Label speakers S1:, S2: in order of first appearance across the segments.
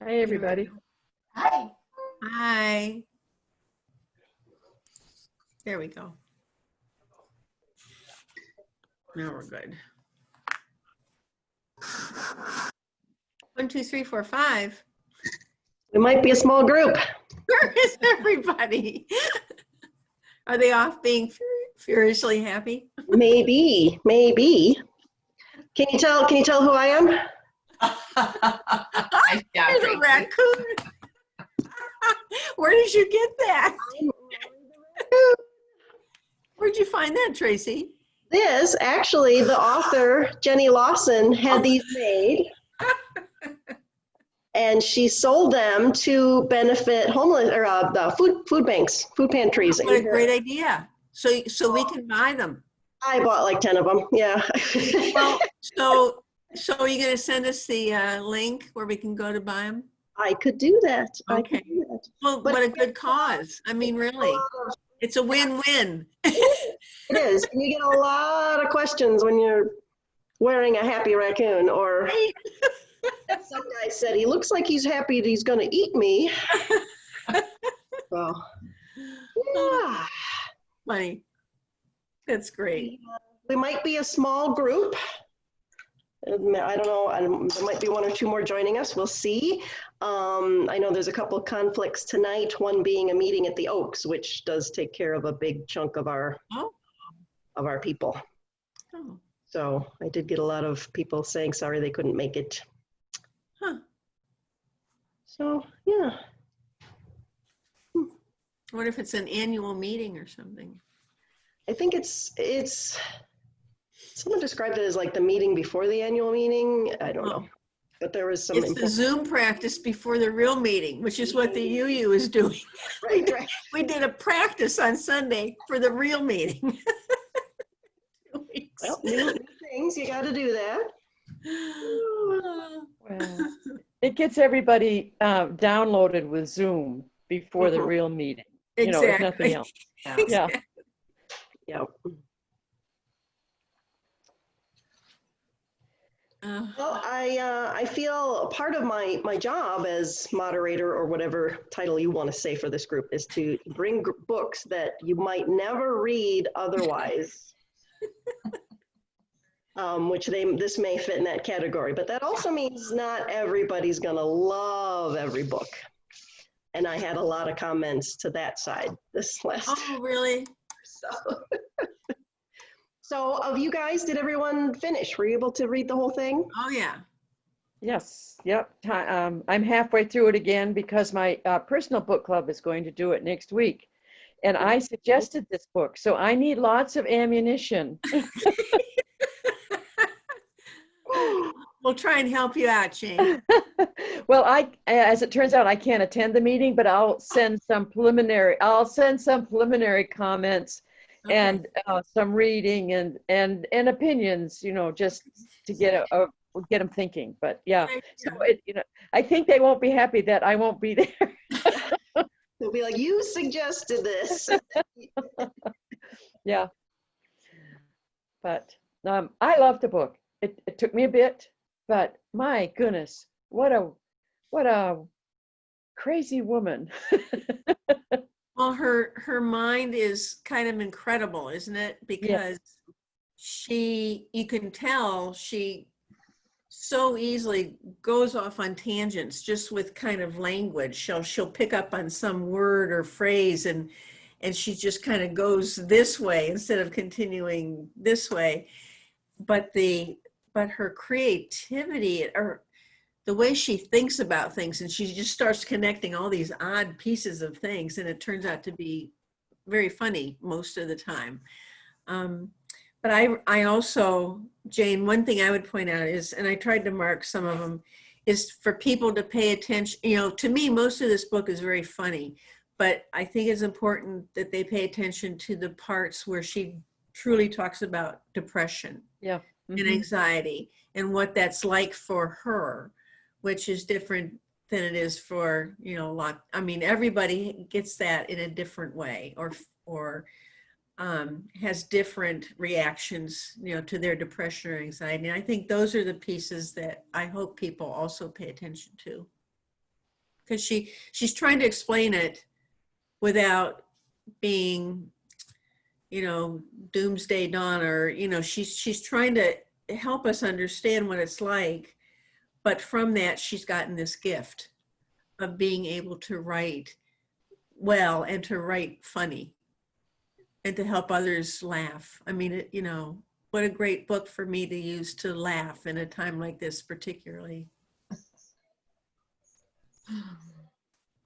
S1: Hi, everybody.
S2: Hi.
S3: Hi. There we go. Now we're good. 1, 2, 3, 4, 5.
S1: We might be a small group.
S3: Where is everybody? Are they off being furiously happy?
S1: Maybe. Can you tell who I am?
S2: Nice job,
S3: There's a
S2: Tracy.
S3: raccoon. Where did you get that? Where'd you find that, Tracy?
S1: This, actually, the author, Jenny Lawson, had these made. And she sold them to benefit homeless or the food banks, food pantries.
S3: What a great idea. So we can buy them.
S1: I bought like 10 of them. Yeah.
S3: Well, so are you going to send us the link where we can go to buy them?
S1: I could do that.
S3: Okay. Well,
S1: But
S3: what a good cause. I mean, really, it's a win-win.
S1: It is. And you get a lot of questions when you're wearing a happy raccoon, or some guy said he looks like he's happy that he's going to eat me. Well, yeah.
S3: Funny. That's great.
S1: We might be a small group. I don't know. There might be 1 or 2 more joining us. We'll see. I know there's a couple of conflicts tonight, one being a meeting at the Oaks, which does take care of a big chunk of our people.
S3: Oh.
S1: So I did get a lot of people saying sorry they couldn't make it.
S3: Huh.
S1: So, yeah.
S3: I wonder if it's an annual meeting or something.
S1: I think it's someone described it as like the meeting before the annual meeting. I don't know. But there was some.
S3: It's the Zoom practice before the real meeting, which is what the UU is doing.
S1: Right.
S3: We did a practice on Sunday for the real meeting. 2 weeks.
S1: Well, new things, you got to do that.
S4: Well, it gets everybody downloaded with Zoom before the real meeting. You know, if nothing else.
S1: Yeah.
S3: Exactly.
S1: Yeah. Well, I feel part of my job as moderator, or whatever title you want to say for this group, is to bring books that you might never read otherwise. Which this may fit in that category, but that also means not everybody's gonna love every book. And I had a lot of comments to that side this last.
S3: Oh, really?
S1: So of you guys, did everyone finish? Were you able to read the whole thing?
S3: Oh, yeah.
S4: Yes. Yep. I'm halfway through it again because my personal book club is going to do it next week. And I suggested this book, so I need lots of ammunition.
S3: We'll try and help you out, Jane.
S4: Well, as it turns out, I can't attend the meeting, but I'll send some preliminary comments. Okay. And some reading and opinions, you know, just to get them thinking. But yeah, so I think they won't be happy that I won't be there.
S1: They'll be like, you suggested this.
S4: Yeah. But I loved the book. It took me a bit, but my goodness, what a crazy woman.
S3: Well, her mind is kind of incredible, isn't it? Because you can tell she so easily goes off on tangents just with kind of language. She'll pick up on some word or phrase and she just kind of goes this way instead of continuing this way. But her creativity, or the way she thinks about things, and she just starts connecting all these odd pieces of things, and it turns out to be very funny most of the time. But I also, Jane, one thing I would point out is, and I tried to mark some of them, is for people to pay attention. You know, to me, most of this book is very funny, but I think it's important that they pay attention to the parts where she truly talks about depression and anxiety and what that's like for her, which is different than it is for, you know, I mean, everybody gets that in a different way, or has different reactions, you know, to their depression or anxiety. And I think those are the pieces that I hope people also pay attention to. because she's trying to explain it without being, doomsday dawn, or, she's trying to help us understand what it's like. But from that, she's gotten this gift of being able to write well and to write funny and to help others laugh. I mean, what a great book for me to use to laugh in a time like this, particularly.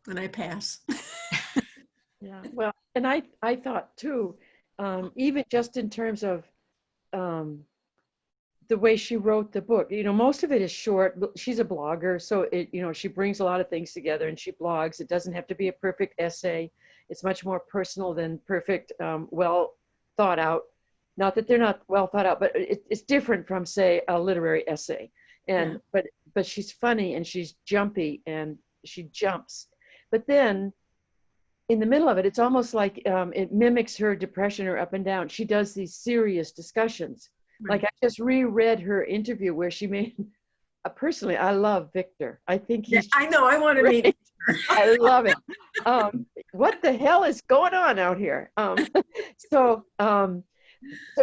S3: And I pass.
S4: Yeah, well, and I thought too, even just in terms of the way she wrote the book, most of it is short. She's a blogger, so she brings a lot of things together and she blogs. It doesn't have to be a perfect essay. It's much more personal than perfect, well thought out. Not that they're not well thought out, but it's different from, say, a literary essay. And but she's funny and she's jumpy and she jumps. But then in the middle of it, it's almost like it mimics her depression or up and down. She does these serious discussions.
S3: Right.
S4: Like, I just reread her interview where she made, personally, I love Victor. I think he's
S3: I know, I want to meet him.
S4: I love it. What the hell is going on out here? So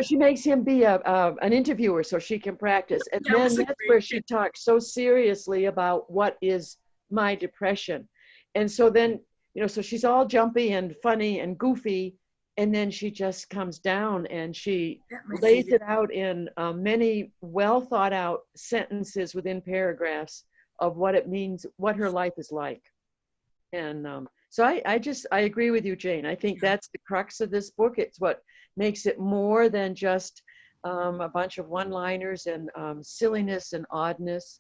S4: she makes him be an interviewer so she can practice. And then that's where she talks so seriously about what is my depression. And so then, so she's all jumpy and funny and goofy. And then she just comes down and she lays it out in many well thought out sentences within paragraphs of what it means, what her life is like. And so I agree with you, Jane. I think that's the crux of this book. It's what makes it more than just a bunch of one-liners and silliness and oddness,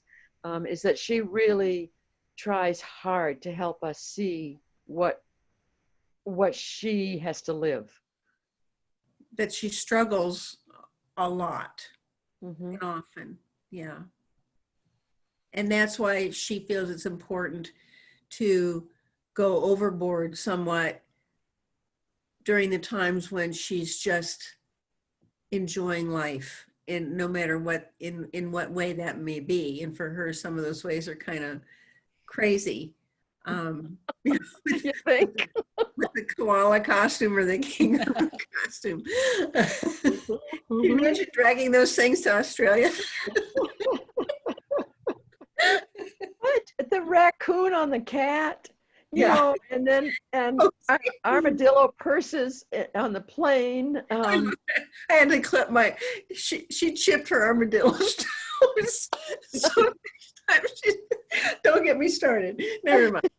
S4: is that she really tries hard to help us see what she has to live.
S3: That she struggles a lot,
S4: Mm-hmm.
S3: and often, yeah. And that's why she feels it's important to go overboard somewhat during the times when she's just enjoying life, and no matter what, in what way that may be. And for her, some of those ways are kind of crazy.
S4: You think?
S3: With the koala costume or the kangaroo costume. Can you imagine dragging those things to Australia?
S4: What? The raccoon on the cat, and then armadillo purses on the plane.
S3: I had to clip she chipped her armadillo's toes. So next time don't get me started. Never mind.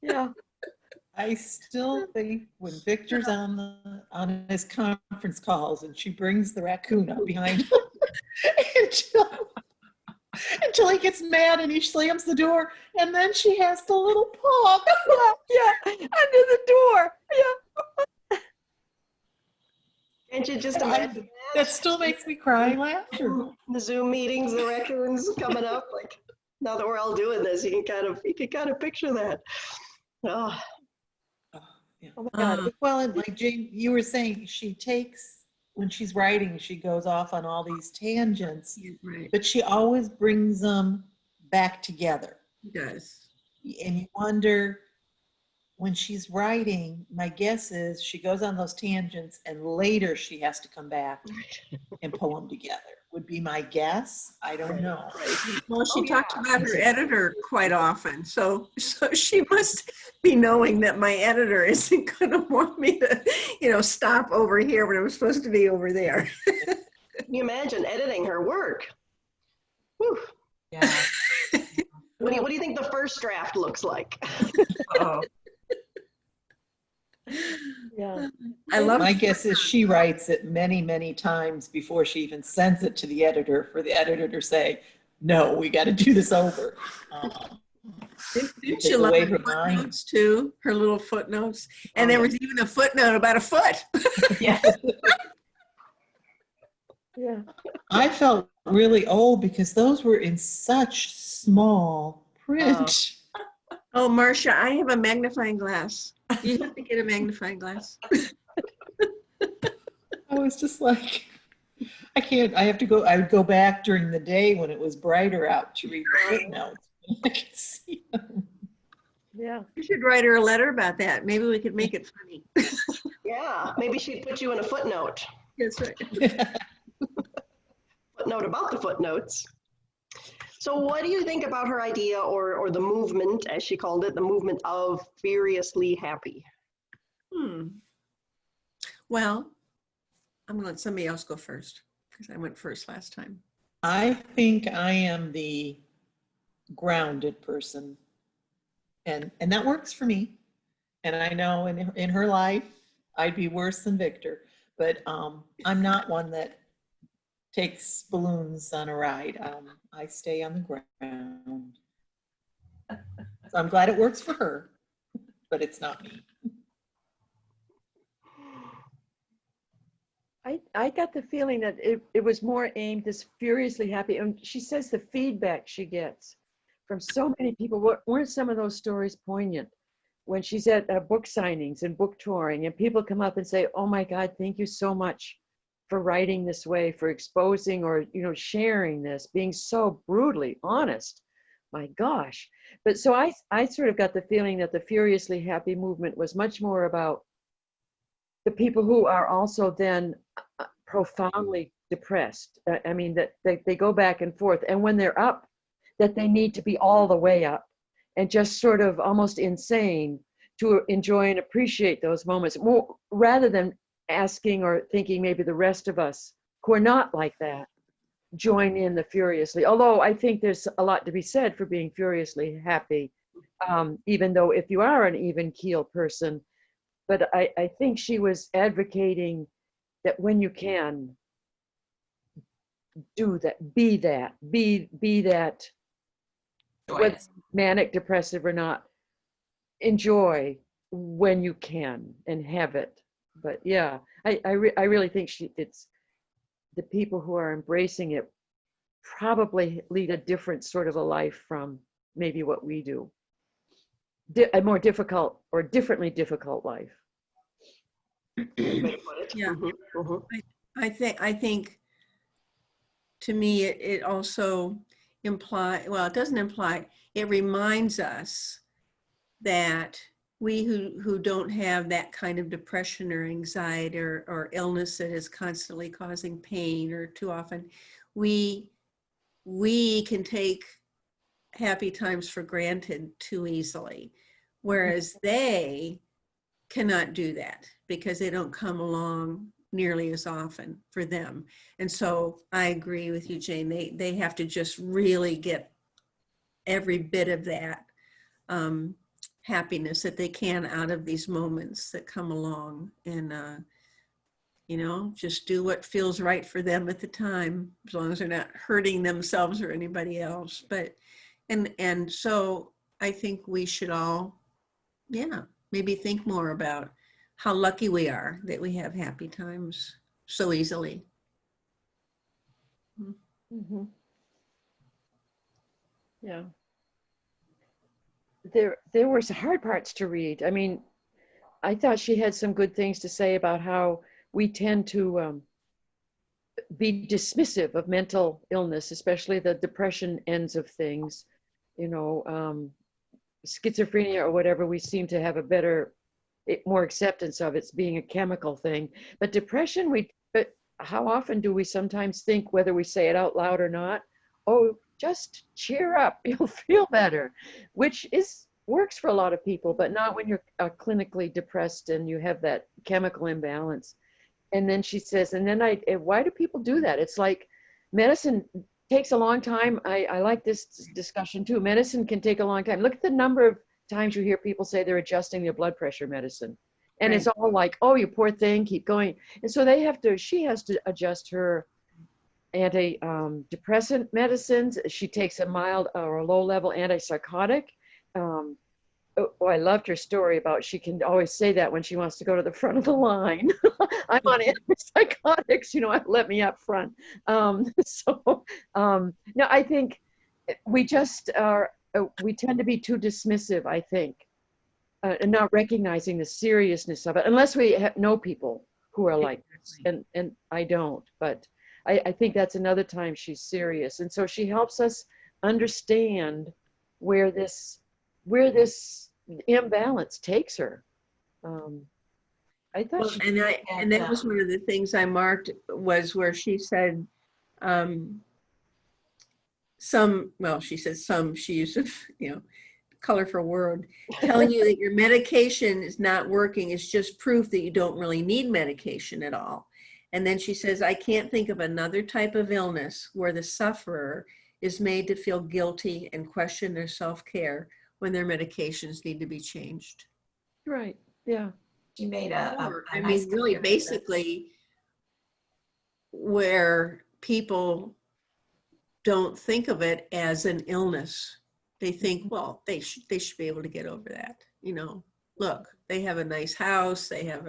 S4: Yeah.
S2: I still think when Victor's on his conference calls and she brings the raccoon up behind him until he gets mad and he slams the door, and then she has the little paw.
S4: Yeah, under the door. Yeah.
S1: Can't you just imagine
S2: That still makes me cry laughter.
S1: the Zoom meetings, the raccoons coming up? Like, now that we're all doing this, you can kind of picture that. Oh,
S2: Yeah.
S4: Oh my God.
S2: Well, and like Jane, you were saying, when she's writing, she goes off on all these tangents,
S3: Right.
S2: but she always brings them back together.
S3: She does.
S2: And you wonder, when she's writing, my guess is she goes on those tangents and later she has to come back and pull them together, would be my guess. I don't know.
S3: Well, she talks about her editor quite often, so she must be knowing that my editor isn't going to want me to, stop over here when I'm supposed to be over there.
S1: can you imagine editing her work? Whew.
S2: Yeah.
S1: What do you think the first draft looks like?
S3: Oh.
S4: Yeah.
S3: I love.
S2: My guess is she writes it many, many times before she even sends it to the editor for the editor to say, no, we got to do this over.
S3: Didn't you love her footnotes too? Her little footnotes. And there was even a footnote about a foot.
S2: Yeah.
S4: Yeah.
S2: I felt really old because those were in such small print.
S3: Oh, Marcia, I have a magnifying glass. You have to get a magnifying glass.
S2: I was just like, I can't, I would go back during the day when it was brighter out to read the footnotes I can see them.
S4: Yeah.
S3: You should write her a letter about that. Maybe we could make it funny.
S1: Yeah, maybe she'd put you in a footnote.
S3: That's right.
S1: Footnote about the footnotes. So what do you think about her idea or the movement, as she called it, the movement of Furiously Happy?
S3: Well, I'm gonna let somebody else go first because I went first last time.
S2: I think I am the grounded person, and that works for me. And I know in her life, I'd be worse than Victor, but I'm not one that takes balloons on a ride. I stay on the ground. So I'm glad it works for her, but it's not me.
S4: I got the feeling that it was more aimed as Furiously Happy. And she says the feedback she gets from so many people, weren't some of those stories poignant? When she's at book signings and book touring, and people come up and say, oh my God, thank you so much for writing this way, for exposing or, sharing this, being so brutally honest. My gosh. But so I sort of got the feeling that the Furiously Happy movement was much more about the people who are also then profoundly depressed. I mean, that they go back and forth. And when they're up, that they need to be all the way up and just sort of almost insane to enjoy and appreciate those moments, more rather than asking or thinking maybe the rest of us who are not like that join in the furiously. Although I think there's a lot to be said for being furiously happy, even though if you are an even keel person. But I think she was advocating that when you can, do that, be that, whether manic, depressive or not, enjoy when you can and have it. But yeah, I really think it's the people who are embracing it probably lead a different sort of a life from maybe what we do. A more difficult or differently difficult life.
S1: Good way to put it.
S3: Yeah.
S1: Mhm, mhm.
S3: I think to me, it also it doesn't imply, it reminds us that we who don't have that kind of depression or anxiety or illness that is constantly causing pain or too often, we can take happy times for granted too easily, whereas they cannot do that because they don't come along nearly as often for them. And so I agree with you, Jane. They have to just really get every bit of that happiness that they can out of these moments that come along, and just do what feels right for them at the time, as long as they're not hurting themselves or anybody else. But and so I think we should all, maybe think more about how lucky we are that we have happy times so easily.
S4: Mm-hmm. Yeah. There were some hard parts to read. I mean, I thought she had some good things to say about how we tend to be dismissive of mental illness, especially the depression ends of things. Schizophrenia or whatever, we seem to have more acceptance of it's being a chemical thing. But depression, but how often do we sometimes think, whether we say it out loud or not, oh, just cheer up, you'll feel better, which works for a lot of people, but not when you're clinically depressed and you have that chemical imbalance. And then she says, why do people do that? It's like medicine takes a long time. I like this discussion too. Medicine can take a long time. Look at the number of times you hear people say they're adjusting their blood pressure medicine. And It's all like, oh, you poor thing, keep going. And so she has to adjust her antidepressant medicines. She takes a mild or a low level antipsychotic. I loved her story about she can always say that when she wants to go to the front of the line. I'm on antipsychotics, let me up front. No, I think we just we tend to be too dismissive, I think, and not recognizing the seriousness of it, unless we know people who are like this, and I don't, but I think that's another time she's serious. And so she helps us understand where this imbalance takes her. I thought
S3: Well,
S4: she
S3: and that was one of the things I marked, was where she said, she said she used a, colorful word, telling you that your medication is not working is just proof that you don't really need medication at all. And then she says, I can't think of another type of illness where the sufferer is made to feel guilty and question their self-care when their medications need to be changed.
S4: right, yeah.
S5: She made a
S3: I
S5: nice
S3: mean, really,
S5: comparison.
S3: basically, where people don't think of it as an illness. They think, well, they should be able to get over that. Look, they have a nice house. They have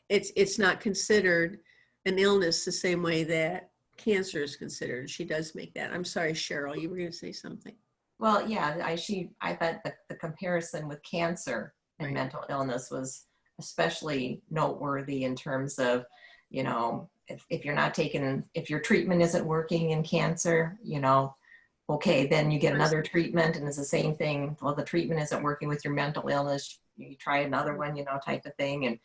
S3: it's not considered an illness the same way that cancer is considered. She does make that. I'm sorry, Cheryl, you were going to say something.
S5: Well, yeah, I thought the comparison with cancer and
S3: Right.
S5: mental illness was especially noteworthy in terms of, if you're not if your treatment isn't working in cancer, okay, then you get another treatment and it's the same thing. Well, the treatment isn't working with your mental illness. You try another one, type of thing. And,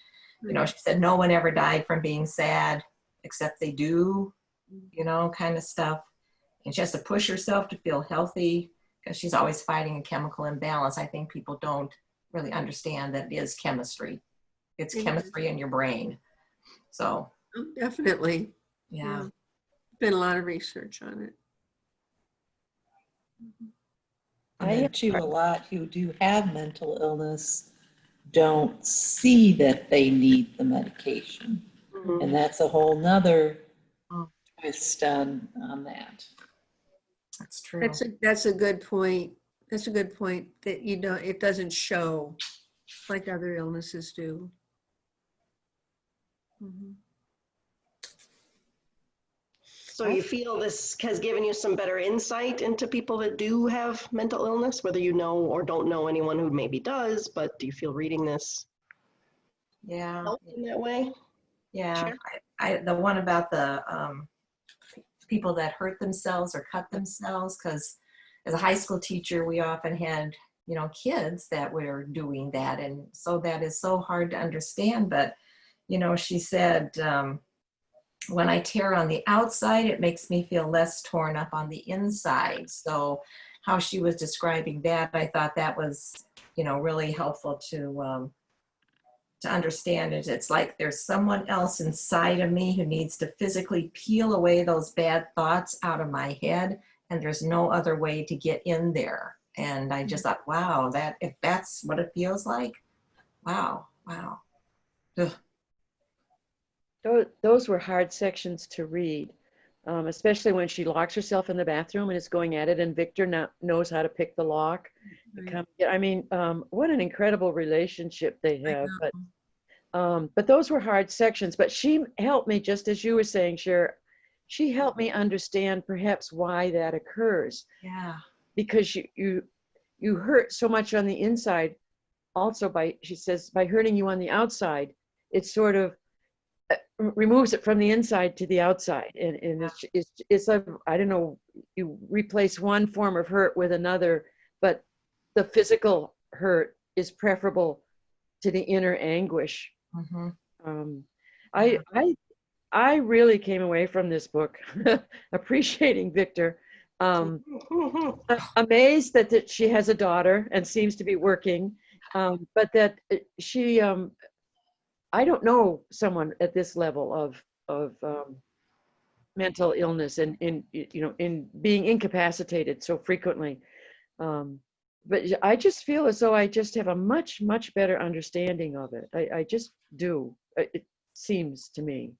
S5: she said no one ever died from being sad, except they do, kind of stuff. And she has to push herself to feel healthy because she's always fighting a chemical imbalance. I think people don't really understand that it is chemistry. It's chemistry in your brain. So.
S3: Oh, definitely.
S5: Yeah.
S3: Been a lot of research on it.
S2: And then too, a lot who do have mental illness don't see that they need the medication.
S1: Mhm.
S2: And that's a whole nother twist on that.
S5: That's true.
S3: That's a good point. That's a good point, that it doesn't show like other illnesses do. Mhm.
S1: So you feel this has given you some better insight into people that do have mental illness, whether you know or don't know anyone who maybe does, but do you feel reading this
S5: Yeah.
S1: help in that way?
S5: Yeah.
S1: Sure.
S5: The one about the people that hurt themselves or cut themselves, because as a high school teacher, we often had, kids that were doing that. And so that is so hard to understand. But, she said, when I tear on the outside, it makes me feel less torn up on the inside. So how she was describing that, I thought that was, really helpful to understand it. It's like there's someone else inside of me who needs to physically peel away those bad thoughts out of my head, and there's no other way to get in there. And I just thought, wow, if that's what it feels like, wow. Ugh.
S4: Those were hard sections to read, especially when she locks herself in the bathroom and is going at it, and Victor knows how to pick the lock.
S3: Right.
S4: I mean, what an incredible relationship they have. But those were hard sections. But she helped me, just as you were saying, Cher. She helped me understand perhaps why that occurs.
S5: Yeah.
S4: Because you hurt so much on the inside. Also, she says, by hurting you on the outside, it sort of removes it from the inside to the outside, and it's like, I don't know, you replace one form of hurt with another, but the physical hurt is preferable to the inner anguish.
S5: Mm-hmm.
S4: I really came away from this book appreciating Victor, amazed that she has a daughter and seems to be working, but that she I don't know someone at this level of mental illness and in being incapacitated so frequently. But I just feel as though I just have a much better understanding of it. I just do. It seems to me.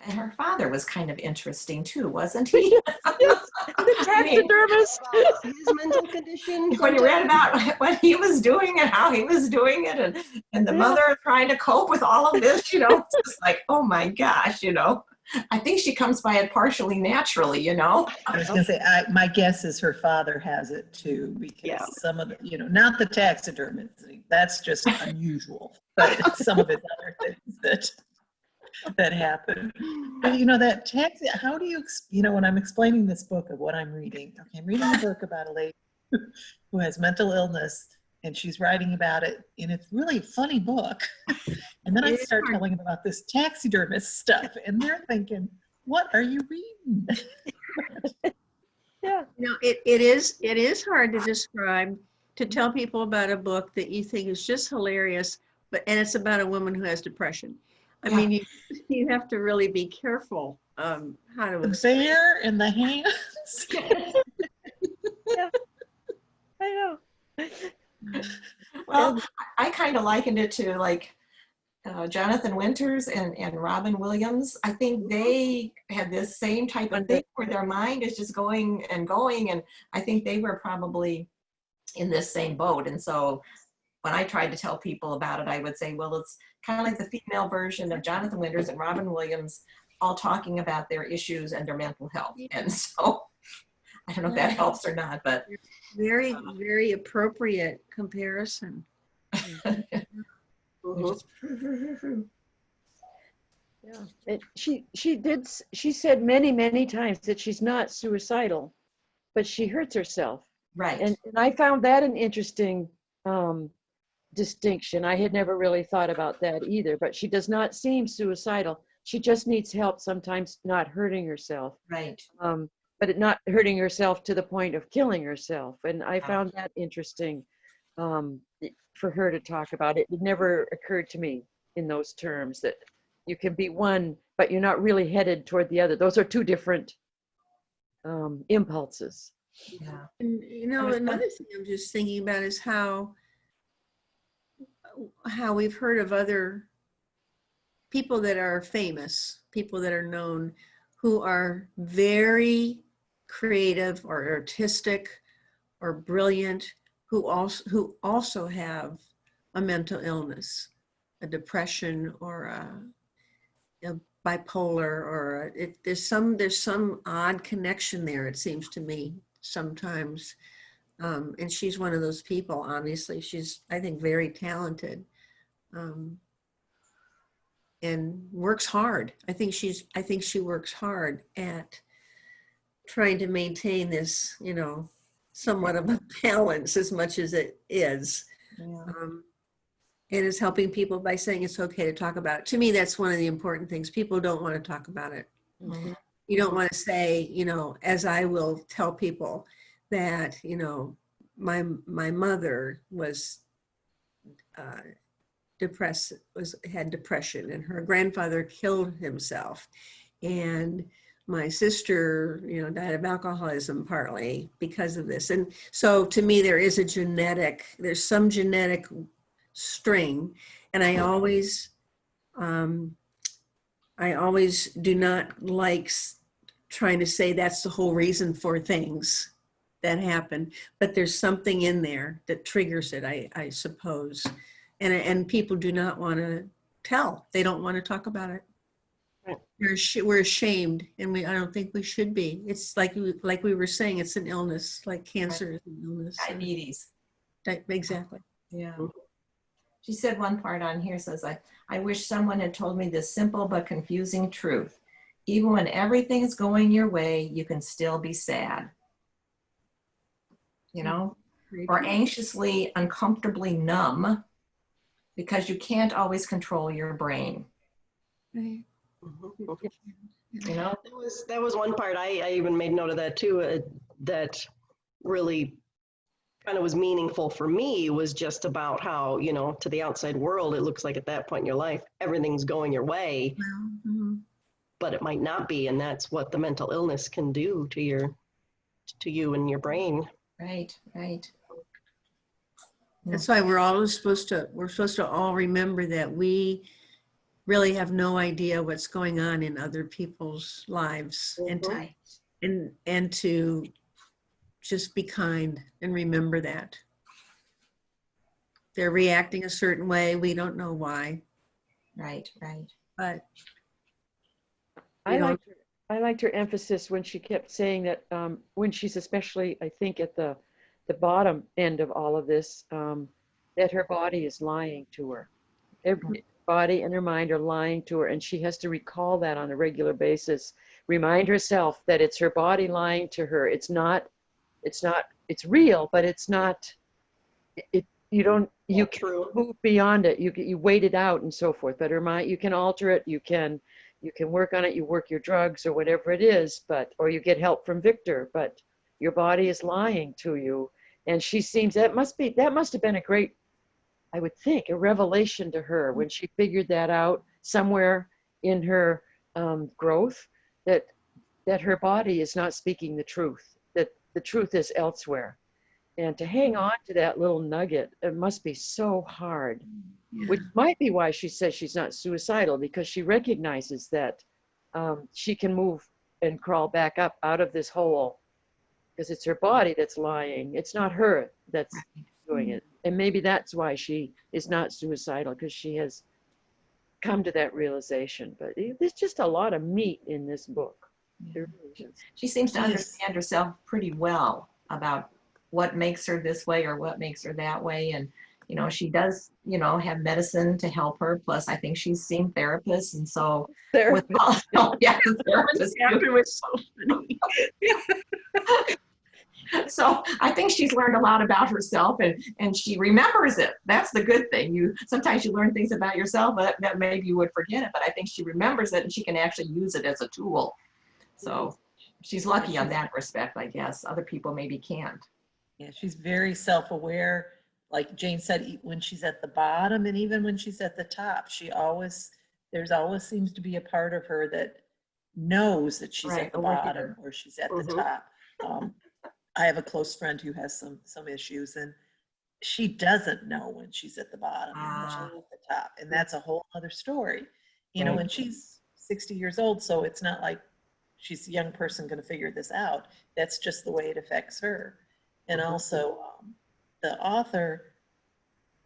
S5: And her father was kind of interesting too, wasn't he?
S4: Yes, the taxidermist.
S1: His mental condition.
S5: When you read about what he was doing and how he was doing it, and the mother trying to cope with all of this, it's just like, oh my gosh, I think she comes by it partially naturally,
S2: I was going to say, my guess is her father has it too, because some of the, not the taxidermist, that's just unusual, but some of his other things that. that happened. But you know, that taxi, how do you, when I'm explaining this book of what I'm reading, okay, I'm reading a book about a lady who has mental illness and she's writing about it, and it's really a funny book. And then I start telling them about this taxidermist stuff, and they're thinking, what are you reading?
S4: Yeah.
S3: You know, it is hard to describe, to tell people about a book that you think is just hilarious, and it's about a woman who has depression. I
S5: Yeah.
S3: mean, you have to really be careful how to
S2: The
S3: explain.
S2: bear in the hands.
S4: Yeah. I know.
S5: Well, I kind of likened it to like Jonathan Winters and Robin Williams. I think they had this same type of thing where their mind is just going and going. And I think they were probably in this same boat. And so when I tried to tell people about it, I would say, well, it's kind of like the female version of Jonathan Winters and Robin Williams, all talking about their issues and their mental health. And so I don't know if that helps or not, but
S3: Very, very appropriate comparison.
S1: Mhm.
S4: Yeah. She said many times that she's not suicidal, but she hurts herself.
S5: right.
S4: And I found that an interesting distinction. I had never really thought about that either, but she does not seem suicidal. She just needs help sometimes not hurting herself.
S5: Right.
S4: But not hurting herself to the point of killing herself. And I found that interesting for her to talk about it. It never occurred to me in those terms that you can be one, but you're not really headed toward the other. Those are two different impulses.
S5: Yeah.
S3: And you know, another thing I'm just thinking about is how we've heard of other people that are famous, people that are known, who are very creative or artistic or brilliant, who also have a mental illness, a depression or a bipolar, or there's some odd connection there, it seems to me sometimes. And she's one of those people. Obviously, she's, I think, very talented, and works hard. I think she works hard at trying to maintain this, somewhat of a balance, as much as it is.
S5: Yeah.
S3: And is helping people by saying it's okay to talk about it. To me, that's one of the important things. People don't want to talk about it.
S5: Mhm.
S3: You don't want to say, as I will tell people that, my mother was depressed, had depression, and her grandfather killed himself. And my sister, died of alcoholism partly because of this. And so to me, there's some genetic string. And I always do not like trying to say that's the whole reason for things that happen, but there's something in there that triggers it, I suppose. And people do not want to tell. They don't want to talk about it.
S1: Right.
S3: We're ashamed, and I don't think we should be. It's like we were saying, it's an illness, like cancer is an illness.
S5: Diabetes.
S3: Exactly.
S5: Yeah. She said one part on here says, I wish someone had told me this simple but confusing truth. Even when everything's going your way, you can still be sad. Or anxiously, uncomfortably numb, because you can't always control your brain.
S3: Right.
S1: Mhm. That was one part. I even made note of that too. That really kind of was meaningful for me, was just about how, to the outside world, it looks like at that point in your life, everything's going your way, but it might not be. And that's what the mental illness can do to you and your brain.
S5: Right.
S3: That's why we're supposed to all remember that we really have no idea what's going on in other people's lives, and to just be kind and remember that they're reacting a certain way. We don't know why.
S5: Right.
S3: But
S4: I liked her emphasis when she kept saying that when she's especially, I think, at the bottom end of all of this, that her body is lying to her. body and her mind are lying to her, and she has to recall that on a regular basis. Remind herself that it's her body lying to her. It's real, but it's not, you can move beyond it. You wait it out and so forth, but her mind, you can alter it. You can work on it. You work your drugs or whatever it is, or you get help from Victor, but your body is lying to you. And she seems, that must have been a great, I would think, a revelation to her when she figured that out somewhere in her growth, that her body is not speaking the truth, that the truth is elsewhere. And to hang on to that little nugget, it must be so hard, which might be why she says she's not suicidal, because she recognizes that she can move and crawl back up out of this hole, because it's her body that's lying. It's not her that's doing it. And maybe that's why she is not suicidal, because she has come to that realization. But there's just a lot of meat in this book.
S5: She seems to understand herself pretty well about what makes her this way or what makes her that way. And, she does, have medicine to help her. Plus, I think she's seen therapists. And so, with all, yeah, the therapist.
S3: After was so funny.
S5: So I think she's learned a lot about herself, and she remembers it. That's the good thing. Sometimes you learn things about yourself that maybe you would forget it, but I think she remembers it and she can actually use it as a tool. So she's lucky on that respect, I guess. Other people maybe can't.
S2: Yeah, she's very self-aware. Like Jane said, when she's at the bottom and even when she's at the top, there's always seems to be a part of her that knows that she's at the bottom or she's at the top. I have a close friend who has some issues, and she doesn't know when she's at the bottom and when she's at the top. And that's a whole other story, and she's 60 years old. So it's not like she's a young person going to figure this out. That's just the way it affects her. And also the author,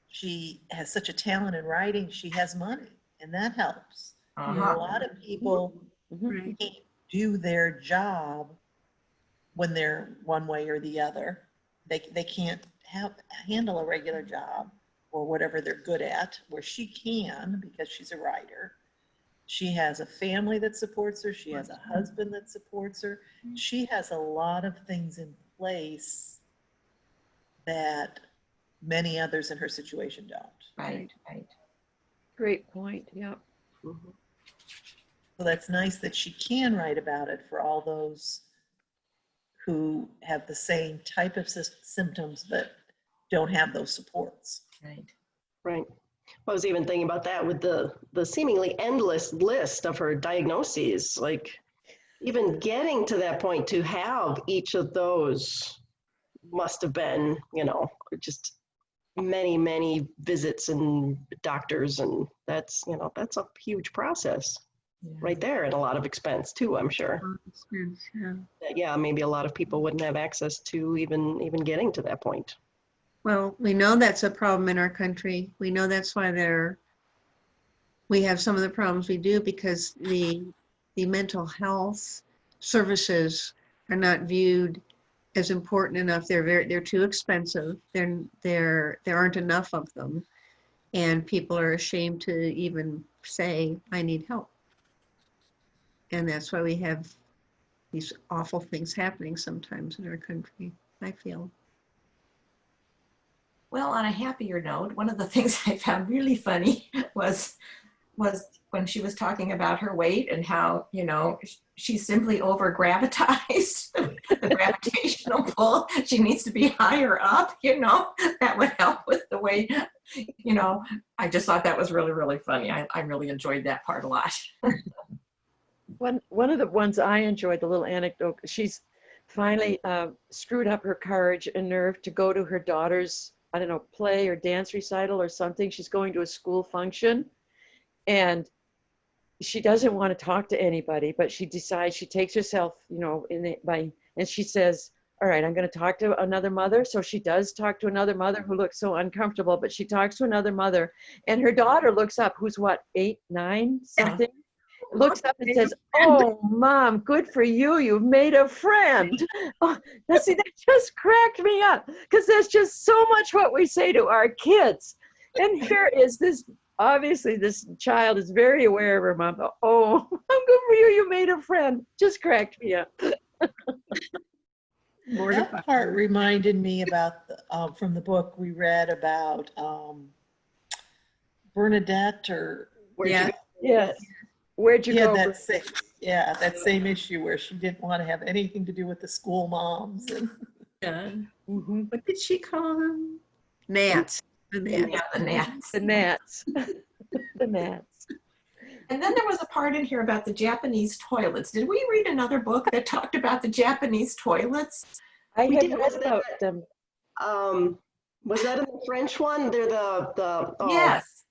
S2: she has such a talent in writing. She has money, and that helps. A lot of people can't do their job when they're one way or the other. They can't handle a regular job or whatever they're good at, where she can, because she's a writer. She has a family that supports her. She has a husband that supports her. She has a lot of things in place that many others in her situation don't.
S5: Right.
S4: Great point, yeah.
S2: So that's nice that she can write about it for all those who have the same type of symptoms but don't have those supports.
S1: Right. I was even thinking about that with the seemingly endless list of her diagnoses, like even getting to that point to have each of those must have been, just many, many visits and doctors. And that's a huge process right there, and a lot of expense too, I'm sure. Maybe a lot of people wouldn't have access to even getting to that point.
S6: Well, we know that's a problem in our country. We know that's why we have some of the problems we do, because the mental health services are not viewed as important enough. They're too expensive. There aren't enough of them, and people are ashamed to even say, I need help. And that's why we have these awful things happening sometimes in our country, I feel.
S5: Well, on a happier note, one of the things I found really funny was when she was talking about her weight and how, she's simply over gravitized, the gravitational pull. She needs to be higher up, that would help with the weight. I just thought that was really, really funny. I really enjoyed that part a lot.
S4: One of the ones I enjoyed, the little anecdote, she's finally screwed up her courage and nerve to go to her daughter's, I don't know, play or dance recital or something. She's going to a school function, and she doesn't want to talk to anybody, but she decides, she takes herself, and she says, all right, I'm going to talk to another mother. So she does talk to another mother who looks so uncomfortable, but she talks to another mother, and her daughter looks up, who's what, 8, 9, something? Looks up and says, oh, Mom, good for you. You've made a friend. Oh, now see, that just cracked me up, because there's just so much what we say to our kids. And here is this obviously this child is very aware of her mom. Oh, I'm good for you. You made a friend. Just cracked me up.
S2: That part reminded me about from the book we read about Bernadette or
S1: Where'd
S6: Yeah.
S1: you go?
S4: Yes. Where'd you go?
S2: that same issue where she didn't want to have anything to do with the school moms. And
S6: Yeah.
S4: Mhm.
S6: What did she call them? Gnats. The gnats.
S5: Yeah, the gnats.
S4: The gnats. The gnats.
S5: And then there was a part in here about the Japanese toilets. Did we read another book that talked about the Japanese toilets?
S4: I
S1: We
S4: had
S1: did.
S4: read about them.
S1: Was that in the French one? They're
S5: Yes,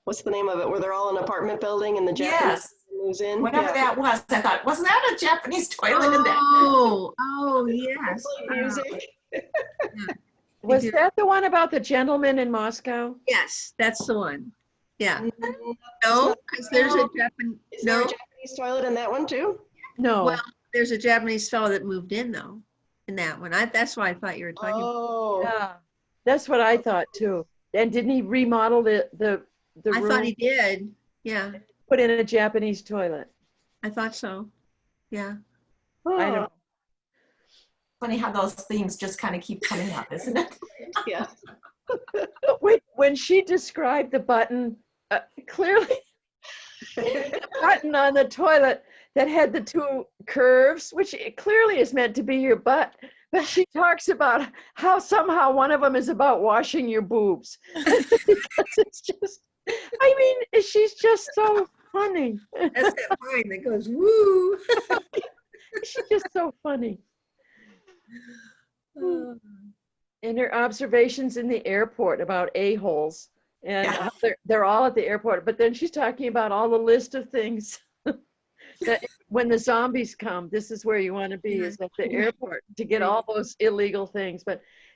S1: what's the name of it? Where they're all in an apartment building and the Japanese
S5: yes.
S1: moves in?
S5: Whatever
S1: Yeah.
S5: that was, I thought, wasn't that a Japanese toilet in that?
S6: Oh, yes.
S1: Play music.
S4: Was
S6: do.
S4: that the one about the gentleman in Moscow?
S6: Yes, that's the one. Yeah.
S1: Mm,
S6: No, because there's a
S1: Is there a
S6: no,
S1: Japanese toilet in that one too?
S4: No.
S6: Well, there's a Japanese fellow that moved in though, in that one. That's why I thought you were talking about.
S1: Oh,
S4: Yeah. That's what I thought too. And didn't he remodel the
S6: I
S4: room?
S6: thought he did. Yeah,
S4: Put in a Japanese toilet.
S6: I thought so. Yeah.
S4: I don't.
S5: Funny how those themes just kind of keep coming up, isn't it?
S1: yeah.
S4: But when she described the button, clearly the button on the toilet that had the two curves, which it clearly is meant to be your butt, but she talks about how somehow one of them is about washing your boobs. Because it's just, I mean, she's just so funny.
S3: That's that line that goes, woo.
S4: She's just so funny. And her observations in the airport about a-holes and
S5: Yeah.
S4: how they're all at the airport, but then she's talking about all the list of things that when the zombies come, this is where you want to be, is at the airport to get all those illegal things.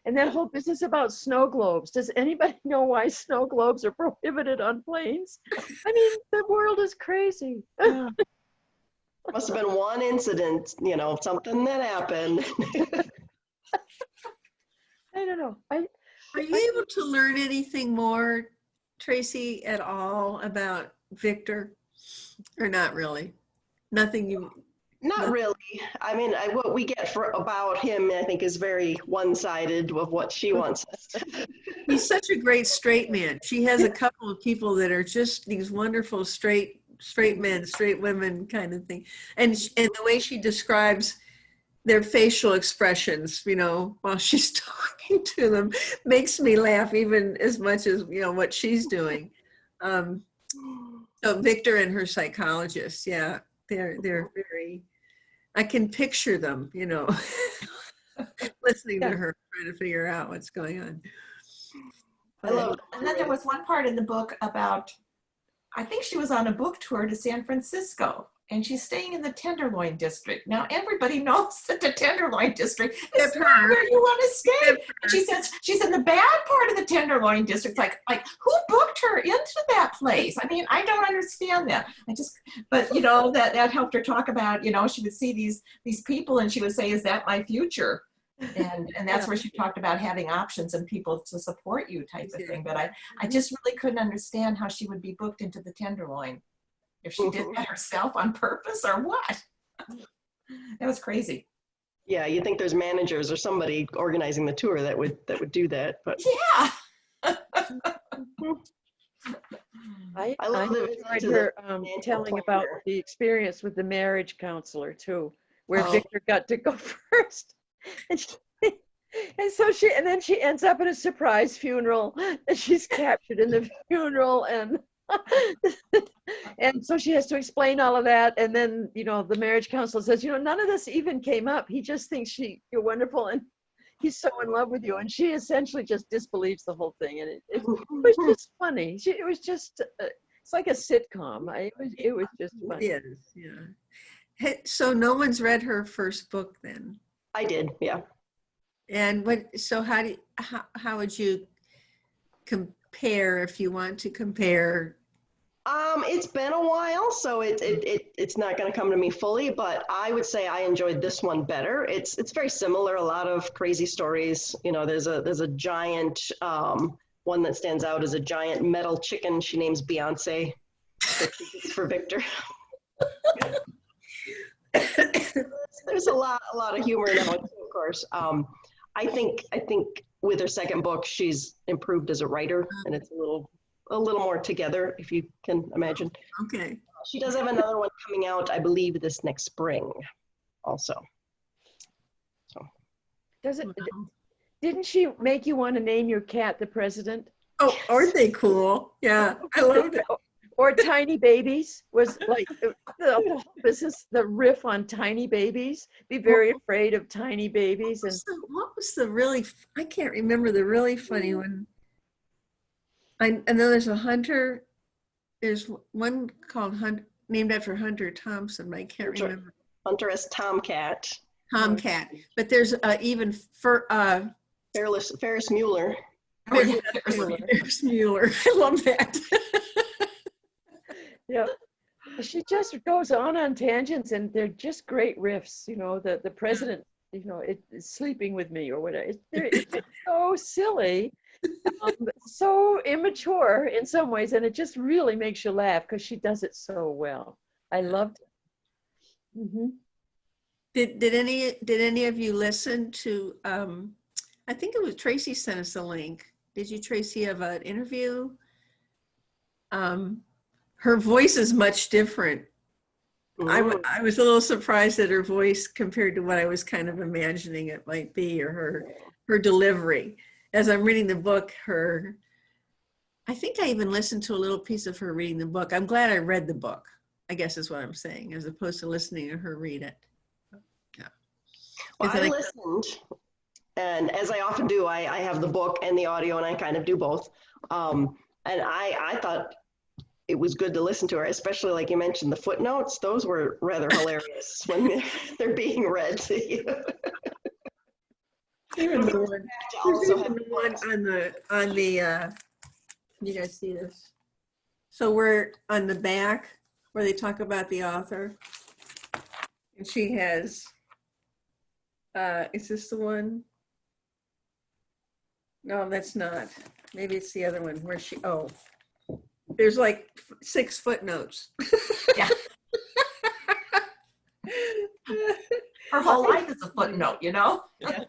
S4: And that whole business about snow globes, does anybody know why snow globes are prohibited on planes? I mean, the world is crazy.
S1: Must have been one incident, something that happened.
S4: I don't know.
S3: Are you able to learn anything more, Tracy, at all about Victor? Or not really? Nothing you.
S1: Not really. I mean, what we get about him, I think, is very one-sided of what she wants us to.
S3: He's such a great straight man. She has a couple of people that are just these wonderful straight men, straight women kind of thing. And the way she describes their facial expressions, while she's talking to them, makes me laugh even as much as, what she's doing. So Victor and her psychologist, yeah, they're very, I can picture them, listening to her, trying to figure out what's going on.
S1: I love it.
S5: And then there was one part in the book about, I think she was on a book tour to San Francisco and she's staying in the Tenderloin district. Now everybody knows that the Tenderloin district is not where you want to stay. And she says she's in the bad part of the Tenderloin district. Like who booked her into that place? I mean, I don't understand that. But that helped her talk about, she would see these people and she would say, is that my future? And that's where she talked about having options and people to support you type of thing. But I just really couldn't understand how she would be booked into the Tenderloin. If she did that herself on purpose or what? That was crazy.
S1: Yeah, you think there's managers or somebody organizing the tour that would do that, but
S5: Yeah.
S1: I
S4: I
S1: love the
S4: enjoyed
S1: visit
S4: her
S1: financial
S4: telling about
S1: planner.
S4: the experience with the marriage counselor too, where
S1: Oh.
S4: Victor got to go first. And then she ends up at a surprise funeral and she's captured in the funeral and so she has to explain all of that. And then, the marriage counselor says, none of this even came up. He just thinks you're wonderful and he's so in love with you. And she essentially just disbelieves the whole thing. And it was just funny. It was just, it's like a sitcom. It was just funny.
S3: It is, yeah. Hey, so no one's read her first book then?
S1: I did, yeah.
S3: And how would you compare, if you want to compare?
S1: It's been a while, so it's not going to come to me fully, but I would say I enjoyed this one better. It's very similar, a lot of crazy stories. There's a giant one that stands out is a giant metal chicken she names Beyonce. That she gets for Victor. There's a lot of humor in that one too, of course. I think with her second book, she's improved as a writer, and it's a little more together, if you can imagine.
S3: Okay.
S1: She does have another one coming out, I believe, this next spring, also. So.
S4: Does it? Didn't she make you want to name your cat the president?
S3: Oh, aren't they cool? Yeah, I loved it.
S4: Or tiny babies was like the whole business, the riff on tiny babies. Be very afraid of tiny babies. And
S3: What was the really, I can't remember the really funny one. I know there's a Hunter, there's one called Hunt, named after Hunter Thompson, but I can't remember.
S1: Hunter S. Tomcat.
S3: Tomcat, but there's even for
S1: Ferris Mueller.
S3: Ferris Mueller. I love that.
S4: yeah, she just goes on tangents, and they're just great riffs. You know, the president, you know, is sleeping with me or whatever. It's so silly, so immature in some ways, and it just really makes you laugh because she does it so well. I loved it. Mm-hmm.
S3: Did any of you listen to? I think it was Tracy sent us a link. Did you, Tracy, have an interview? Her voice is much different. I was a little surprised at her voice compared to what I was kind of imagining it might be, or her delivery. As I'm reading the book, I think I even listened to a little piece of her reading the book. I'm glad I read the book, I guess is what I'm saying, as opposed to listening to her read it. Yeah.
S1: Well, I listened, and as I often do, I have the book and the audio, and I kind of do both. And I thought it was good to listen to her, especially like you mentioned, the footnotes. Those were rather hilarious when they're being read to you.
S3: Even the one on the you guys see this? So we're on the back where they talk about the author, and she has. Is this the one? No, that's not. Maybe it's the other one where she. Oh. There's like 6 footnotes.
S5: Yeah. Her whole life is a footnote, you know?
S1: Yeah.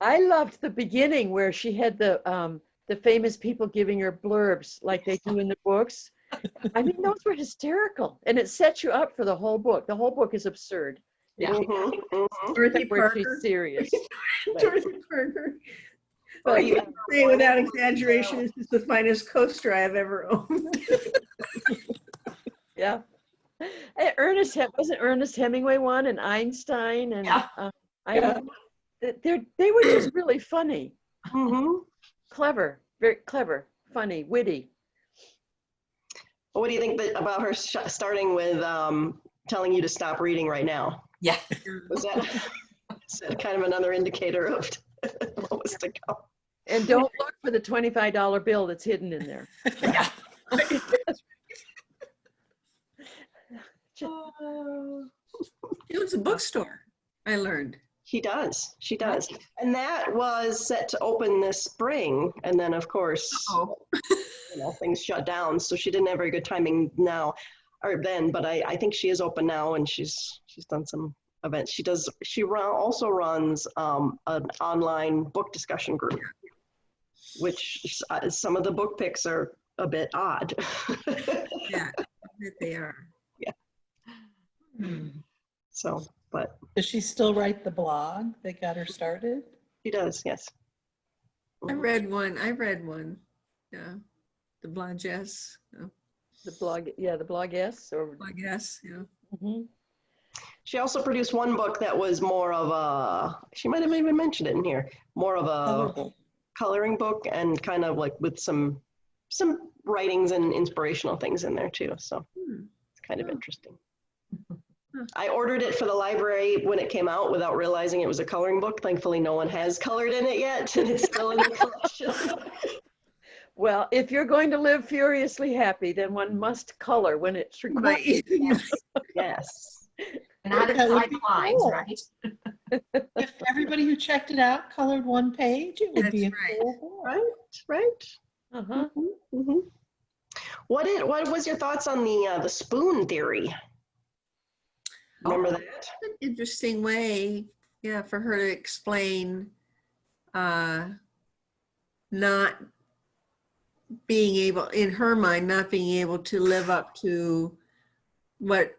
S4: I loved the beginning where she had the famous people giving her blurbs like they do in the books. I mean, those were hysterical, and it sets you up for the whole book. The whole book is absurd.
S5: Yeah.
S3: Dorothy
S4: Where she's
S3: Parker.
S4: serious.
S3: Dorothy Parker.
S1: Or
S3: You can say without exaggeration, this is the finest coaster I've ever owned.
S4: Yeah. Wasn't Ernest Hemingway one, and Einstein, and
S5: Yeah.
S4: they were just really funny,
S1: Mm-hmm.
S4: clever, very clever, funny, witty.
S1: Well, what do you think about her starting with telling you to stop reading right now?
S5: Yeah.
S1: Is that kind of another indicator of what was to come?
S4: And don't look for the $25 bill that's hidden in there.
S5: Yeah.
S3: It was a bookstore, I learned.
S1: She does. And that was set to open this spring. And then, of course, things shut down. So she didn't have very good timing now or then, but I think she is open now, and she's done some events. She also runs an online book discussion group, which some of the book picks are a bit odd.
S3: Yeah, I bet they are.
S1: Yeah. So, but
S2: Does she still write the blog that got her started?
S1: she does, yes.
S3: I read one. Yeah, the Blogess.
S4: The blog, the blogess, or
S3: Blogess. Yeah.
S4: mhm.
S1: She also produced one book that was more of she might have even mentioned it in here, more of a coloring book, and kind of like with some writings and inspirational things in there too. So it's kind of interesting. I ordered it for the library when it came out without realizing it was a coloring book. Thankfully, no one has colored in it yet, and it's still in the collection.
S4: Well, if you're going to live furiously happy, then one must color when it's required.
S1: Yes.
S5: Not
S2: That would
S5: at
S2: be
S5: 5 lines,
S2: cool.
S5: right?
S2: If everybody who checked it out colored one page, it would be a
S3: That's right.
S2: cool book.
S1: Right? right?
S4: Uh-huh.
S1: Mhm. What was your thoughts on the spoon theory? Remember
S3: Oh,
S1: that?
S3: an interesting way, yeah, for her to explain not being able, in her mind, not being able to live up to what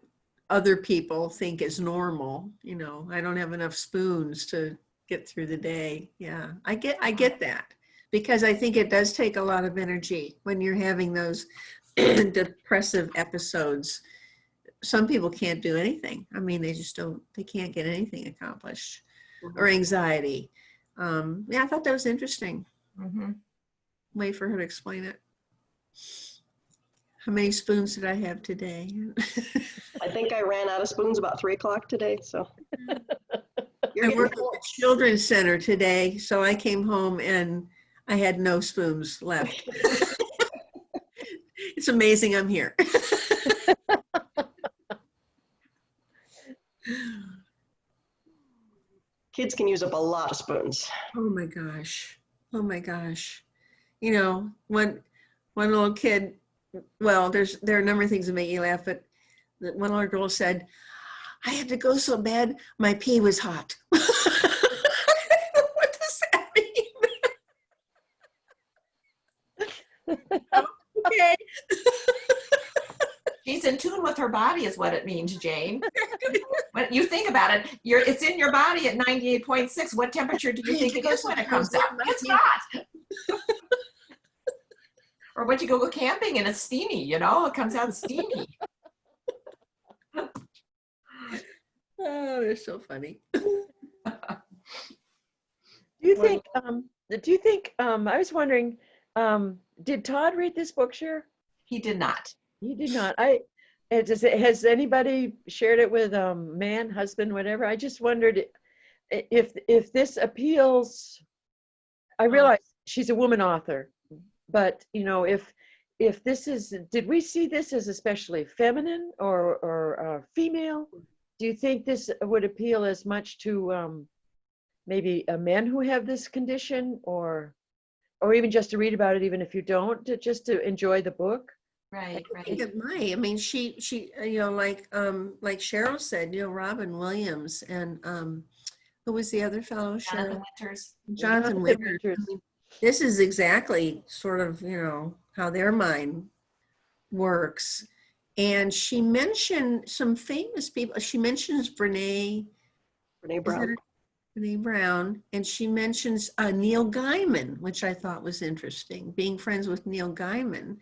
S3: other people think is normal. You know, I don't have enough spoons to get through the day. Yeah, I get that, because I think it does take a lot of energy when you're having those depressive episodes. Some people can't do anything. I mean, they can't get anything accomplished, or anxiety. Yeah, I thought that was interesting
S5: Mhm.
S3: way for her to explain it. How many spoons did I have today?
S1: I think I ran out of spoons about 3 o'clock today. So you're
S3: I
S1: getting
S3: worked at
S1: full.
S3: the children's center today, so I came home and I had no spoons left. It's amazing I'm here.
S1: Kids can use up a lot of spoons.
S3: Oh my gosh. Oh my gosh. You know, one little kid, well, there are a number of things that make you laugh, but one little girl said, I had to go so bad, my pee was hot. What does that mean? Okay.
S5: She's in tune with her body is what it means, Jane. When you think about it, it's in your body at 98.6. What temperature do you think it is when it comes out? It's not. Or when you go camping and it's steamy, you know, it comes out steamy.
S3: Oh, they're so funny.
S4: Do you think, I was wondering, did Todd read this bookshare?
S5: He did not.
S4: He did not. Has anybody shared it with man, husband, whatever? I just wondered if this appeals. I realize she's a woman author, but you know, if this is, did we see this as especially feminine or female? Do you think this would appeal as much to maybe men who have this condition, or even just to read about it, even if you don't, just to enjoy the book?
S5: Right,
S3: I think it might. I mean, she, you know, like Cheryl said, you know, Robin Williams and who was the other fellow?
S5: Jonathan
S3: Cheryl?
S5: Winters.
S3: Jonathan Winters. I mean, this is exactly sort of, you know, how their mind works. And she mentioned some famous people. She mentions Brene
S1: Brown.
S3: Brene Brown, and she mentions Neil Gaiman, which I thought was interesting, being friends with Neil Gaiman.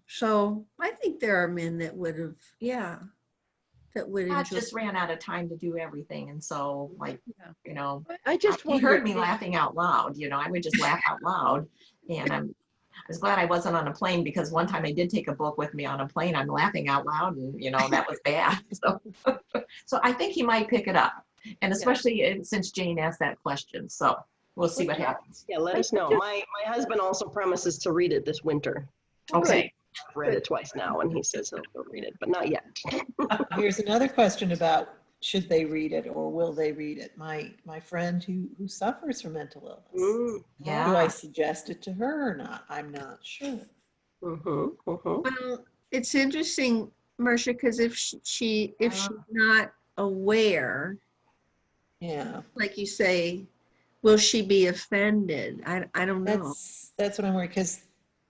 S3: So I think there are men that would have, that would
S5: I
S3: enjoy.
S5: just ran out of time to do everything. And so, like, you know,
S4: I just
S5: he heard me laughing out loud, you know, I would just laugh out loud. And I was glad I wasn't on a plane, because one time I did take a book with me on a plane. I'm laughing out loud, and, you know, that was bad. So I think he might pick it up. And especially since Jane asked that question. So we'll see what happens.
S1: Yeah, let us know. My husband also promises to read it this winter.
S5: Okay.
S1: I've read it twice now, and he says he'll read it, but not yet.
S2: Here's another question about should they read it or will they read it? My friend who suffers from mental illness. Do I suggest it to her or not? I'm not sure.
S6: Well, it's interesting, Marcia, because if she's not aware, like you say, will she be offended? I don't know.
S2: That's what I'm worried, because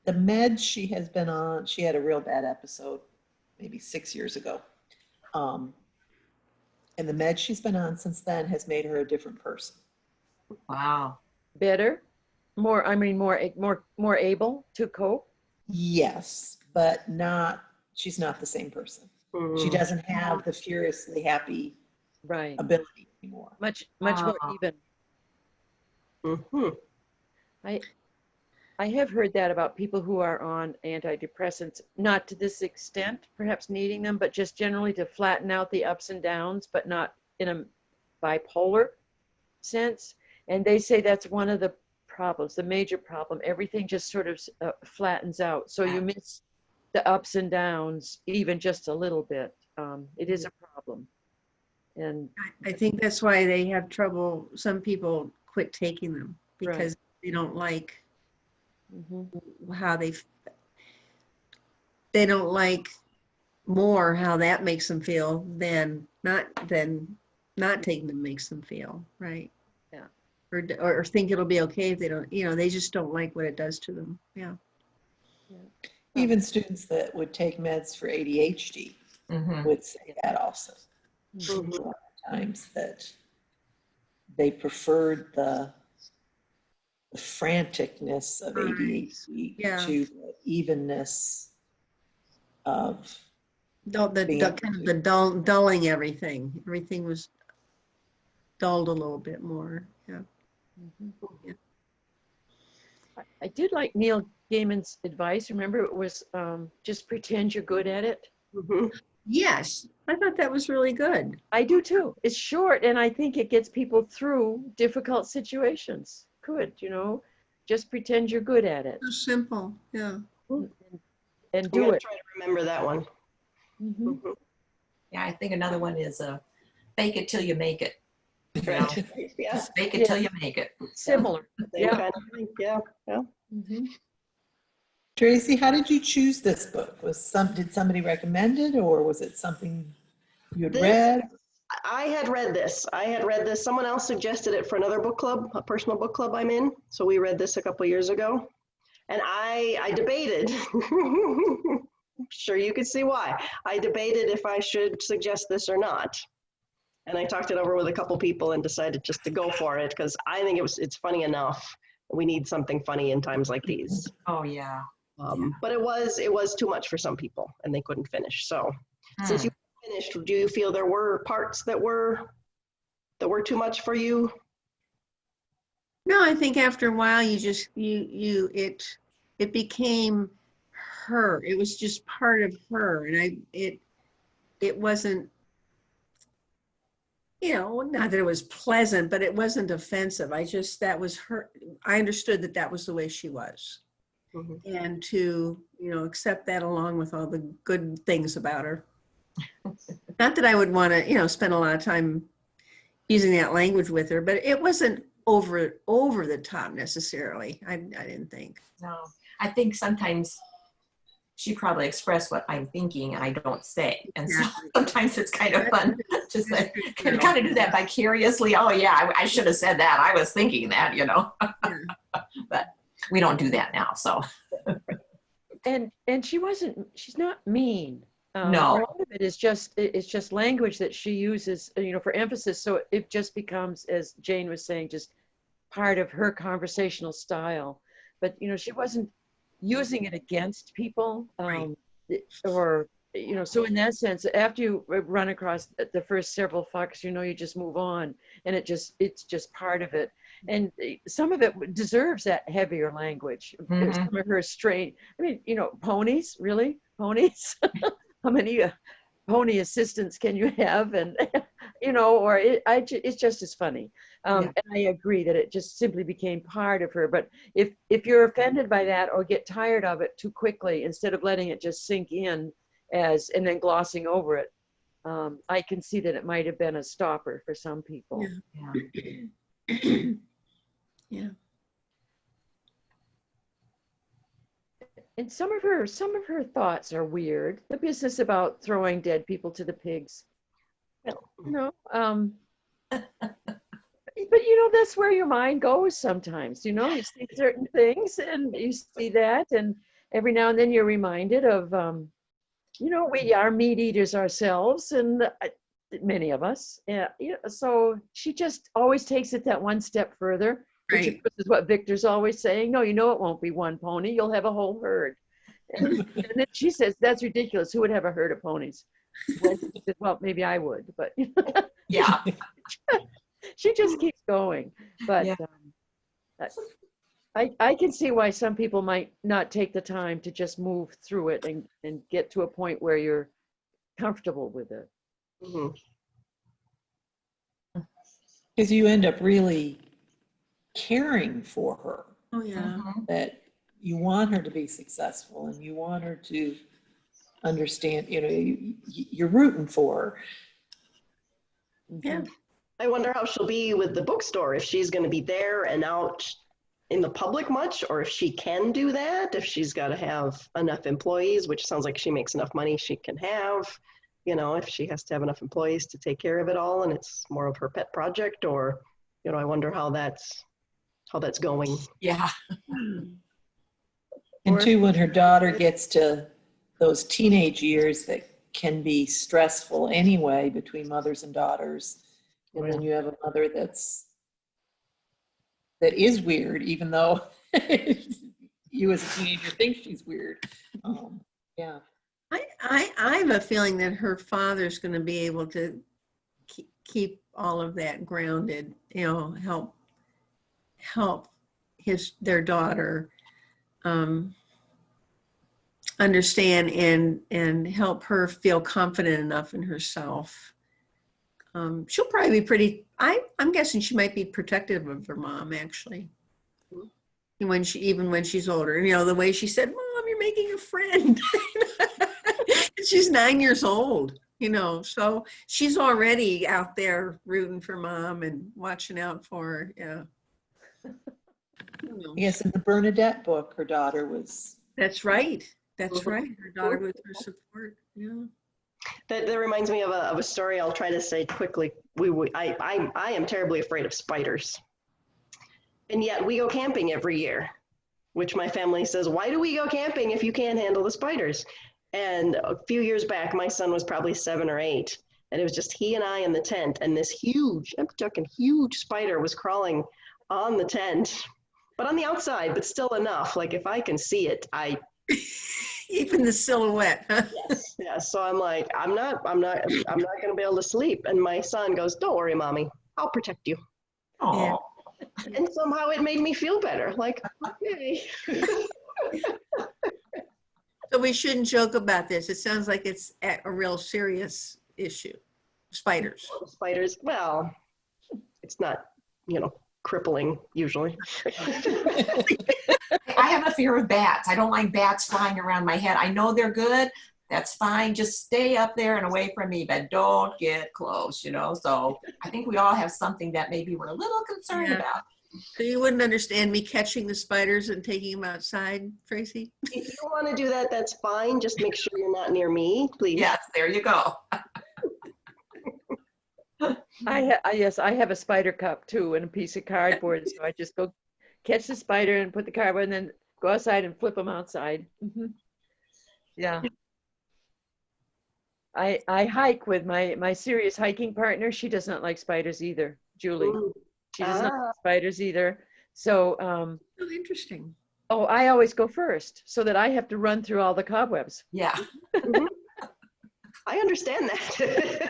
S2: the meds she has been on, she had a real bad episode maybe 6 years ago. And the meds she's been on since then has made her a different person.
S5: Wow.
S4: Better? More able to cope?
S2: Yes, but she's not the same person. She doesn't have the furiously happy ability anymore.
S4: Much more even. I have heard that about people who are on antidepressants, not to this extent, perhaps needing them, but just generally to flatten out the ups and downs, but not in a bipolar sense. And they say that's one of the problems, the major problem. Everything just sort of flattens out. So you miss the ups and downs, even just a little bit. It is a problem. And
S6: I think that's why they have trouble. Some people quit taking them because they don't like how they don't like more how that makes them feel than not taking them makes them feel, right?
S4: Yeah.
S6: Or think it'll be okay if they don't, they just don't like what it does to them. Yeah.
S2: Even students that would take meds for ADHD
S5: Mhm.
S2: would say that also.
S1: Mhm.
S2: A lot of times that they preferred the franticness of
S6: Right.
S2: ADHD
S6: Yeah.
S2: to the evenness of being able
S6: Kind of
S2: to-
S6: the dulling everything. Everything was dulled a little bit more. Yeah. Yeah.
S4: I did like Neil Gaiman's advice. Remember, it was just pretend you're good at it.
S1: Mhm.
S6: Yes, I thought that was really good.
S4: I do too. It's short, and I think it gets people through difficult situations. Good, just pretend you're good at it
S6: So simple. Yeah.
S4: and
S1: I'm
S4: do
S1: gonna
S4: it.
S1: try to remember that one.
S4: Mhm.
S1: Mhm.
S5: Yeah, I think another one is fake it till you make it.
S1: Right. Yeah,
S5: Just fake it till you make it.
S4: Similar.
S1: same
S4: Yeah.
S1: kind of thing. Yeah, yeah.
S4: Mhm.
S2: Tracy, how did you choose this book? Did somebody recommend it, or was it something you had
S1: This-
S2: read?
S1: I had read this. Someone else suggested it for another book club, a personal book club I'm in. So we read this a couple years ago. And I debated. I'm sure you could see why. I debated if I should suggest this or not. And I talked it over with a couple people and decided just to go for it because I think it's funny enough. We need something funny in times like these.
S5: Oh, yeah.
S1: But it was too much for some people and they couldn't finish. So since you finished, do you feel there were parts that were too much for you?
S6: No, I think after a while it became her. It was just part of her. And it wasn't.
S3: Not that it was pleasant, but it wasn't offensive. That was her. I understood that was the way she was.
S1: Mhm.
S3: And to, accept that along with all the good things about her. Not that I would want to, spend a lot of time using that language with her, but it wasn't over the top necessarily. I didn't think.
S5: No, I think sometimes she probably expressed what I'm thinking and I don't say. And so sometimes it's kind of fun to say, kind of do that vicariously. Oh yeah, I should have said that. I was thinking that, but we don't do that now. So.
S4: And she's not mean.
S5: No.
S4: A lot of it is just language that she uses, for emphasis. So it just becomes, as Jane was saying, just part of her conversational style. But, she wasn't using it against people. Or, so in that sense, after you run across the first several fucks, you just move on and it's just part of it. And some of it deserves that heavier language. Some of her straight, ponies, really? Ponies? How many pony assistants can you have? And, it's just as funny. And I agree that it just simply became part of her. But if you're offended by that or get tired of it too quickly, instead of letting it just sink in and then glossing over it, I can see that it might have been a stopper for some people.
S3: Yeah.
S4: And some of her thoughts are weird. The business about throwing dead people to the pigs. But that's where your mind goes sometimes. You see certain things and you see that, and every now and then you're reminded of we are meat eaters ourselves, and many of us. So she just always takes it that one step further. Which of course is what Victor's always saying. No, it won't be one pony. You'll have a whole herd. And then she says, that's ridiculous. Who would have a herd of ponies? Well, maybe I would, but
S5: Yeah.
S4: she just keeps going. But I can see why some people might not take the time to just move through it and get to a point where you're comfortable with it.
S2: Because you end up really caring for her,
S3: Oh yeah.
S2: that you want her to be successful and you want her to understand, you're rooting for her.
S3: Yeah.
S1: I wonder how she'll be with the bookstore, if she's going to be there and out in the public much, or if she can do that, if she's got to have enough employees, which sounds like she makes enough money she can have, if she has to have enough employees to take care of it all and it's more of her pet project, or, I wonder how that's going.
S5: Yeah.
S2: And two, when her daughter gets to those teenage years that can be stressful anyway between mothers and daughters, and then you have a mother that is weird, even though you as a teenager think she's weird. Yeah.
S3: I have a feeling that her father's going to be able to keep all of that grounded, help their daughter understand and help her feel confident enough in herself. She'll probably be pretty, I'm guessing she might be protective of her mom, actually. Even when she's older, the way she said, "Mom, you're making a friend." She's 9 years old, so she's already out there rooting for mom and watching out for her. Yeah.
S2: Yes, in the Bernadette book, her daughter was.
S3: That's right. That's right. Her daughter was her support. Yeah.
S1: That reminds me of a story I'll try to say quickly. I am terribly afraid of spiders. And yet we go camping every year, which my family says, why do we go camping if you can't handle the spiders? And a few years back, my son was probably 7 or 8, and it was just he and I in the tent, and this huge spider was crawling on the tent, but on the outside, but still enough. Like if I can see it,
S3: even the silhouette. Huh?
S1: Yes. Yeah. So I'm like, I'm not going to be able to sleep. And my son goes, "Don't worry, mommy, I'll protect you."
S5: Oh.
S1: And somehow it made me feel better. Like, okay.
S3: So we shouldn't joke about this. It sounds like it's a real serious issue. Spiders.
S1: Spiders. Well, it's not, crippling usually.
S5: I have a fear of bats. I don't like bats flying around my head. I know they're good. That's fine. Just stay up there and away from me, but don't get close, So I think we all have something that maybe we're a little concerned about.
S3: So you wouldn't understand me catching the spiders and taking them outside, Tracy?
S1: If you want to do that, that's fine. Just make sure you're not near me, please.
S5: Yes, there you go.
S4: Yes, I have a spider cup too and a piece of cardboard. So I just go catch the spider and put the cardboard and then go outside and flip them outside. Mm-hmm. Yeah. I hike with my serious hiking partner. She does not like spiders either, Julie.
S1: Ooh.
S4: She does not like spiders either. So,
S3: oh, interesting.
S4: Oh, I always go first so that I have to run through all the cobwebs.
S5: Yeah.
S1: Mm-hmm. I understand that.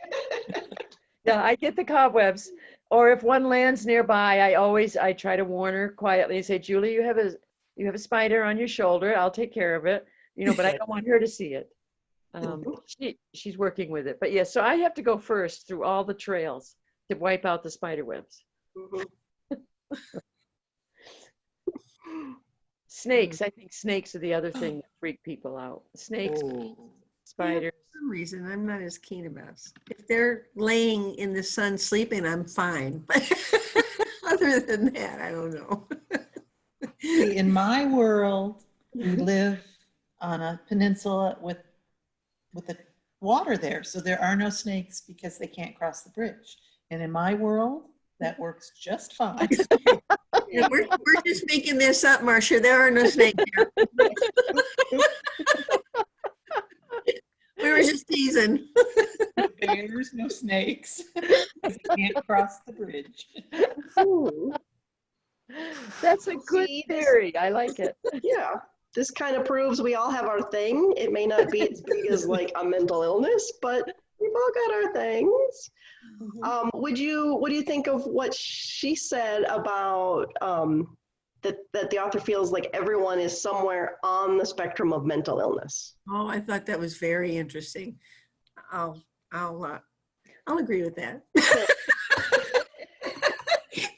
S4: Yeah, I get the cobwebs. Or if one lands nearby, I try to warn her quietly and say, "Julie, you have a spider on your shoulder. I'll take care of it." But I don't want her to see it. She's working with it. But yeah, so I have to go first through all the trails to wipe out the spider webs. Mm-hmm. Snakes. I think snakes are the other thing that freak people out. Snakes, spiders.
S3: For some reason, I'm not as keen about. If they're laying in the sun sleeping, I'm fine. But other than that, I don't know.
S2: See, in my world, we live on a peninsula with the water there, so there are no snakes because they can't cross the bridge. And in my world, that works just fine.
S3: Yeah, we're just making this up, Marcia. There are no snakes here. We were just teasing.
S2: Bears, no snakes. Because they can't cross the bridge.
S1: Ooh.
S4: That's a good theory. I like it.
S1: Yeah. This kind of proves we all have our thing. It may not be as big as like a mental illness, but we've all got our things. Mm-hmm. What do you think of what she said about that the author feels like everyone is somewhere on the spectrum of mental illness?
S3: Oh, I thought that was very interesting. I'll agree with that.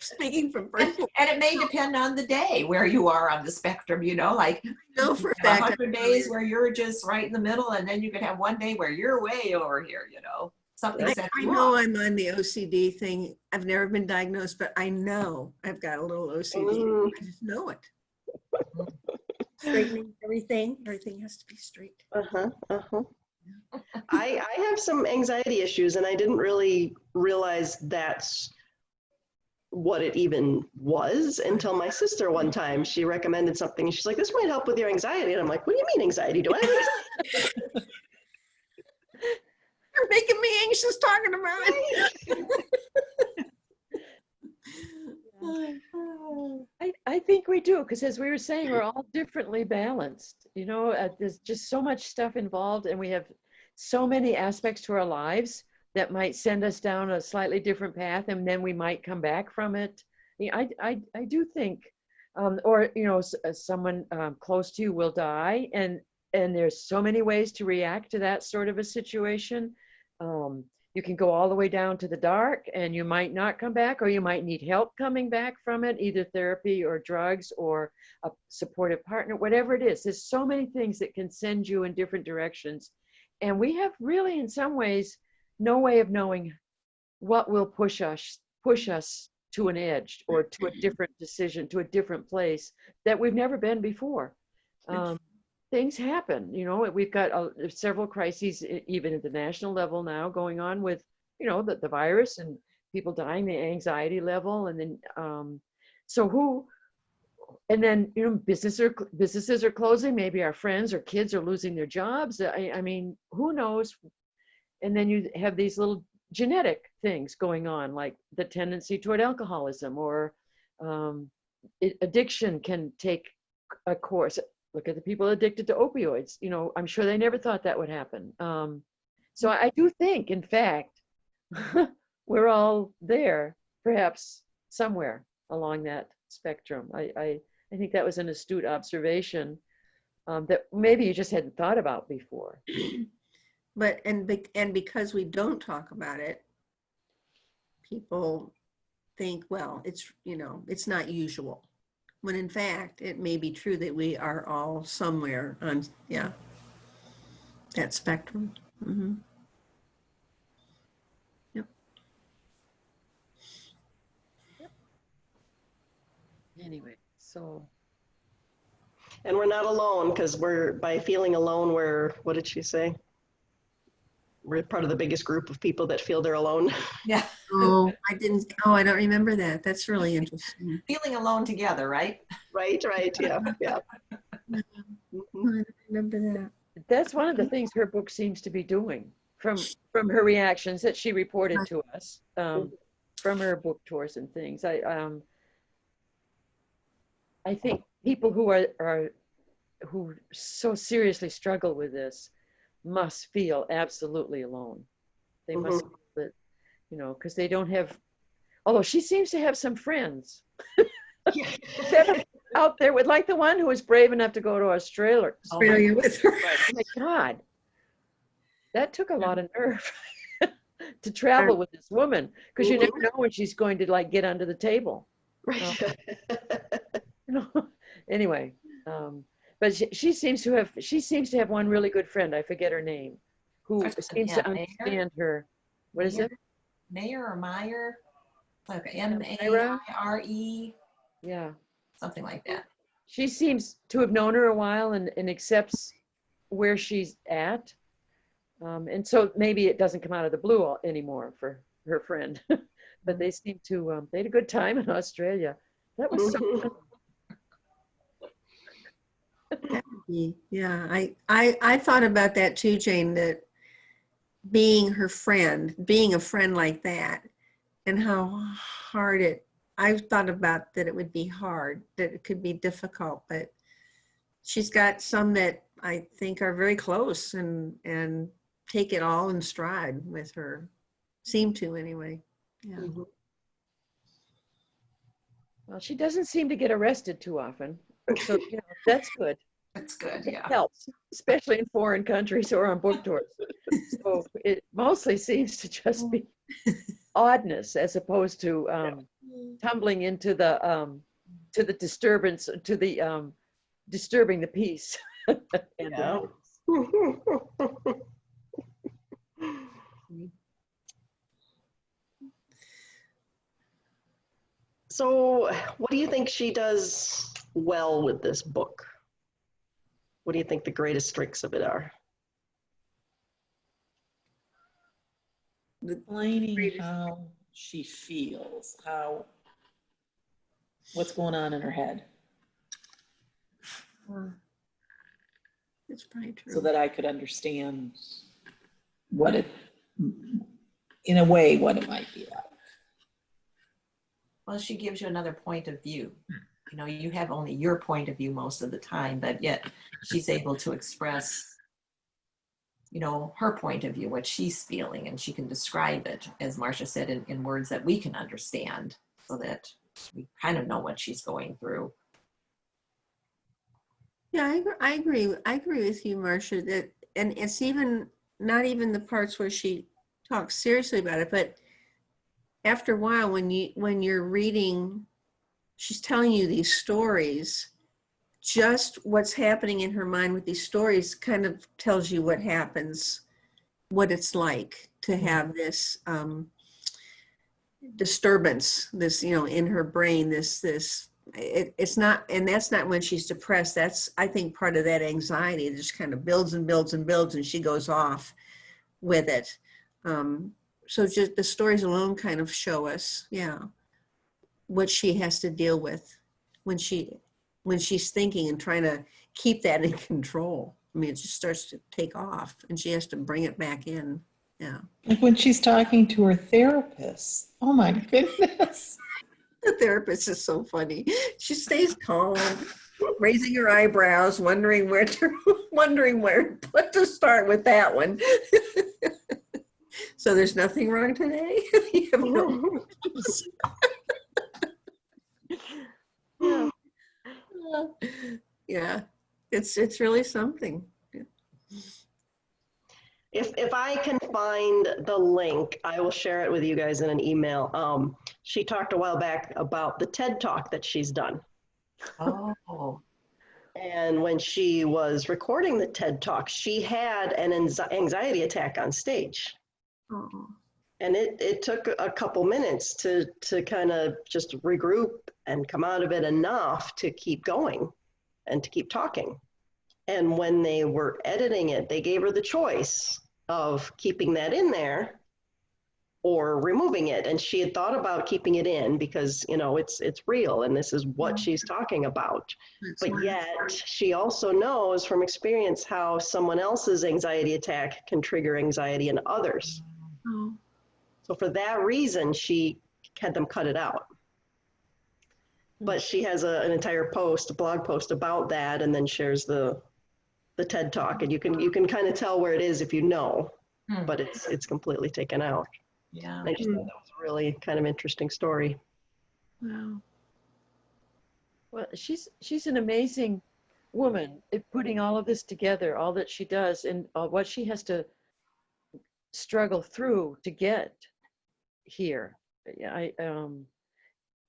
S3: Speaking from personal,
S5: and it may depend on the day where you are on the spectrum. Like
S3: no, for a fact,
S5: 100 days where you're just right in the middle, and then you could have one day where you're way over here. something
S1: I-
S5: sets
S3: I
S5: you
S3: know
S5: off.
S3: I'm on the OCD thing. I've never been diagnosed, but I know I've got a little OCD.
S1: Mm.
S3: I just know it. Straightening everything has to be straight.
S1: Uh-huh, uh-huh. I have some anxiety issues, and I didn't really realize that's what it even was until my sister one time. She recommended something, and she's like, this might help with your anxiety. And I'm like, what do you mean anxiety? Do I have anxiety?
S3: You're making me anxious talking about it.
S4: I think we do, because as we were saying, we're all differently balanced. You know, there's just so much stuff involved, and we have so many aspects to our lives that might send us down a slightly different path, and then we might come back from it. Yeah, I do think, or you know, someone close to you will die, and there's so many ways to react to that sort of a situation. You can go all the way down to the dark, and you might not come back, or you might need help coming back from it, either therapy or drugs or a supportive partner, whatever it is. There's so many things that can send you in different directions. And we have really, in some ways, no way of knowing what will push us to an edge or to a different decision, to a different place that we've never been before. Things happen, you know. We've got several crises, even at the national level now, going on with, you know, the virus and people dying, the anxiety level, and then and then, you know, businesses are closing. Maybe our friends or kids are losing their jobs. I mean, who knows? And then you have these little genetic things going on, like the tendency toward alcoholism, or addiction can take a course. Look at the people addicted to opioids. You know, I'm sure they never thought that would happen. So I do think, in fact, we're all there, perhaps somewhere along that spectrum. I think that was an astute observation that maybe you just hadn't thought about before.
S3: But and because we don't talk about it, people think, well, it's, you know, it's not usual. When in fact, it may be true that we are all somewhere on, yeah, that spectrum. Mhm. Yep.
S4: Anyway, so
S1: And we're not alone, because by feeling alone, what did she say? We're part of the biggest group of people that feel they're alone.
S5: Yeah,
S3: Oh, I don't remember that. That's really interesting.
S5: feeling alone together, right?
S1: Right, yeah, yeah.
S3: I
S1: Mhm.
S3: don't remember that.
S4: that's one of the things her book seems to be doing, from her reactions that she reported to us, from her book tours and things. I think people who so seriously struggle with this must feel absolutely alone. They must feel that, you know, because they don't have, although she seems to have some friends out there, with, like the one who was brave enough to go to Australia.
S3: Australia with her.
S4: Oh my God, that took a lot of nerve to travel with this woman, because you never know when she's going to, like, get under the table. You know? Anyway, but she seems to have one really good friend. I forget her name, who seems to understand her. What is it?
S5: Mayer or Meyer? Like Maire?
S4: Yeah.
S5: Something like that.
S4: She seems to have known her a while and accepts where she's at. And so maybe it doesn't come out of the blue anymore for her friend. But they seem to, they had a good time in Australia. That was so fun.
S3: Yeah, I thought about that too, Jane, that being her friend, being a friend like that, and how hard I thought about that it would be hard, that it could be difficult, but she's got some that I think are very close and take it all in stride with her. Seem to anyway. Yeah.
S4: Well, she doesn't seem to get arrested too often. So, you know, that's good.
S5: That's good,
S4: It
S5: yeah.
S4: helps, especially in foreign countries or on book tours. So it mostly seems to just be oddness, as opposed to tumbling into the disturbance, to the disturbing the peace. And
S1: Yeah. So what do you think she does well with this book? What do you think the greatest strengths of it are?
S2: Explaining how she feels, what's going on in her head,
S3: It's probably true.
S2: so that I could understand what it, in a way, what it might be like.
S5: Well, she gives you another point of view. You know, you have only your point of view most of the time, but yet she's able to express, you know, her point of view, what she's feeling, and she can describe it, as Marcia said, in words that we can understand, so that we kind of know what she's going through.
S3: Yeah, I agree. I agree with you, Marcia, that, and it's even not even the parts where she talks seriously about it, but after a while, when you're reading, she's telling you these stories, just what's happening in her mind with these stories kind of tells you what happens, what it's like to have this disturbance, this, you know, in her brain, it's not, and that's not when she's depressed. That's, I think, part of that anxiety. It just kind of builds and builds and builds, and she goes off with it. So just the stories alone kind of show us, yeah, what she has to deal with when she's thinking and trying to keep that in control. I mean, it just starts to take off, and she has to bring it back in. Yeah.
S2: Like when she's talking to her therapist. Oh my goodness.
S3: The therapist is so funny. She stays calm, raising her eyebrows, wondering what to start with that one. So there's nothing wrong today? You have no problems. Yeah, it's really something.
S1: If I can find the link, I will share it with you guys in an email. She talked a while back about the TED Talk that she's done.
S5: Oh.
S1: And when she was recording the TED Talk, she had an anxiety attack on stage.
S3: Oh.
S1: And it took a couple minutes to kind of just regroup and come out of it enough to keep going and to keep talking. And when they were editing it, they gave her the choice of keeping that in there or removing it. And she had thought about keeping it in because, you know, it's real and this is what she's talking about. But yet she also knows from experience how someone else's anxiety attack can trigger anxiety in others.
S3: Oh.
S1: So for that reason, she had them cut it out. But she has an entire post, a blog post about that, and then shares the TED Talk, and you can kind of tell where it is if you know, but it's completely taken out.
S5: Yeah.
S1: And I just thought that was a really kind of interesting story.
S3: Wow.
S4: Well, she's an amazing woman at putting all of this together, all that she does, and what she has to struggle through to get here.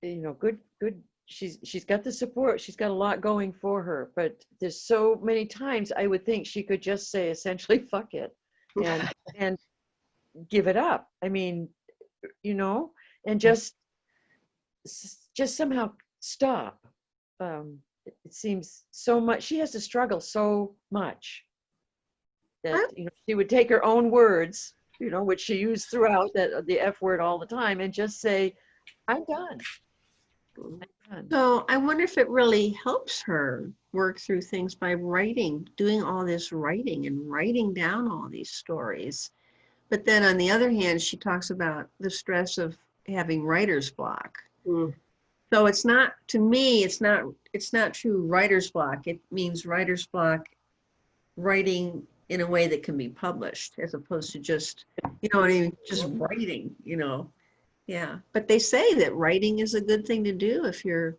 S4: Good. She's got the support. She's got a lot going for her, but there's so many times I would think she could just say essentially "fuck it" and give it up. I mean, you know, and just somehow stop. It seems so much. She has to struggle so much that, you know, she would take her own words, you know, which she used throughout, the F word all the time, and just say, "I'm done."
S6: So I wonder if it really helps her work through things by writing, doing all this writing and writing down all these stories. But then on the other hand, she talks about the stress of having writer's block. So it's not, to me, it's not true writer's block. It means writer's block writing in a way that can be published, as opposed to just, you know what I mean, just writing, you know. Yeah, but they say that writing is a good thing to do if you're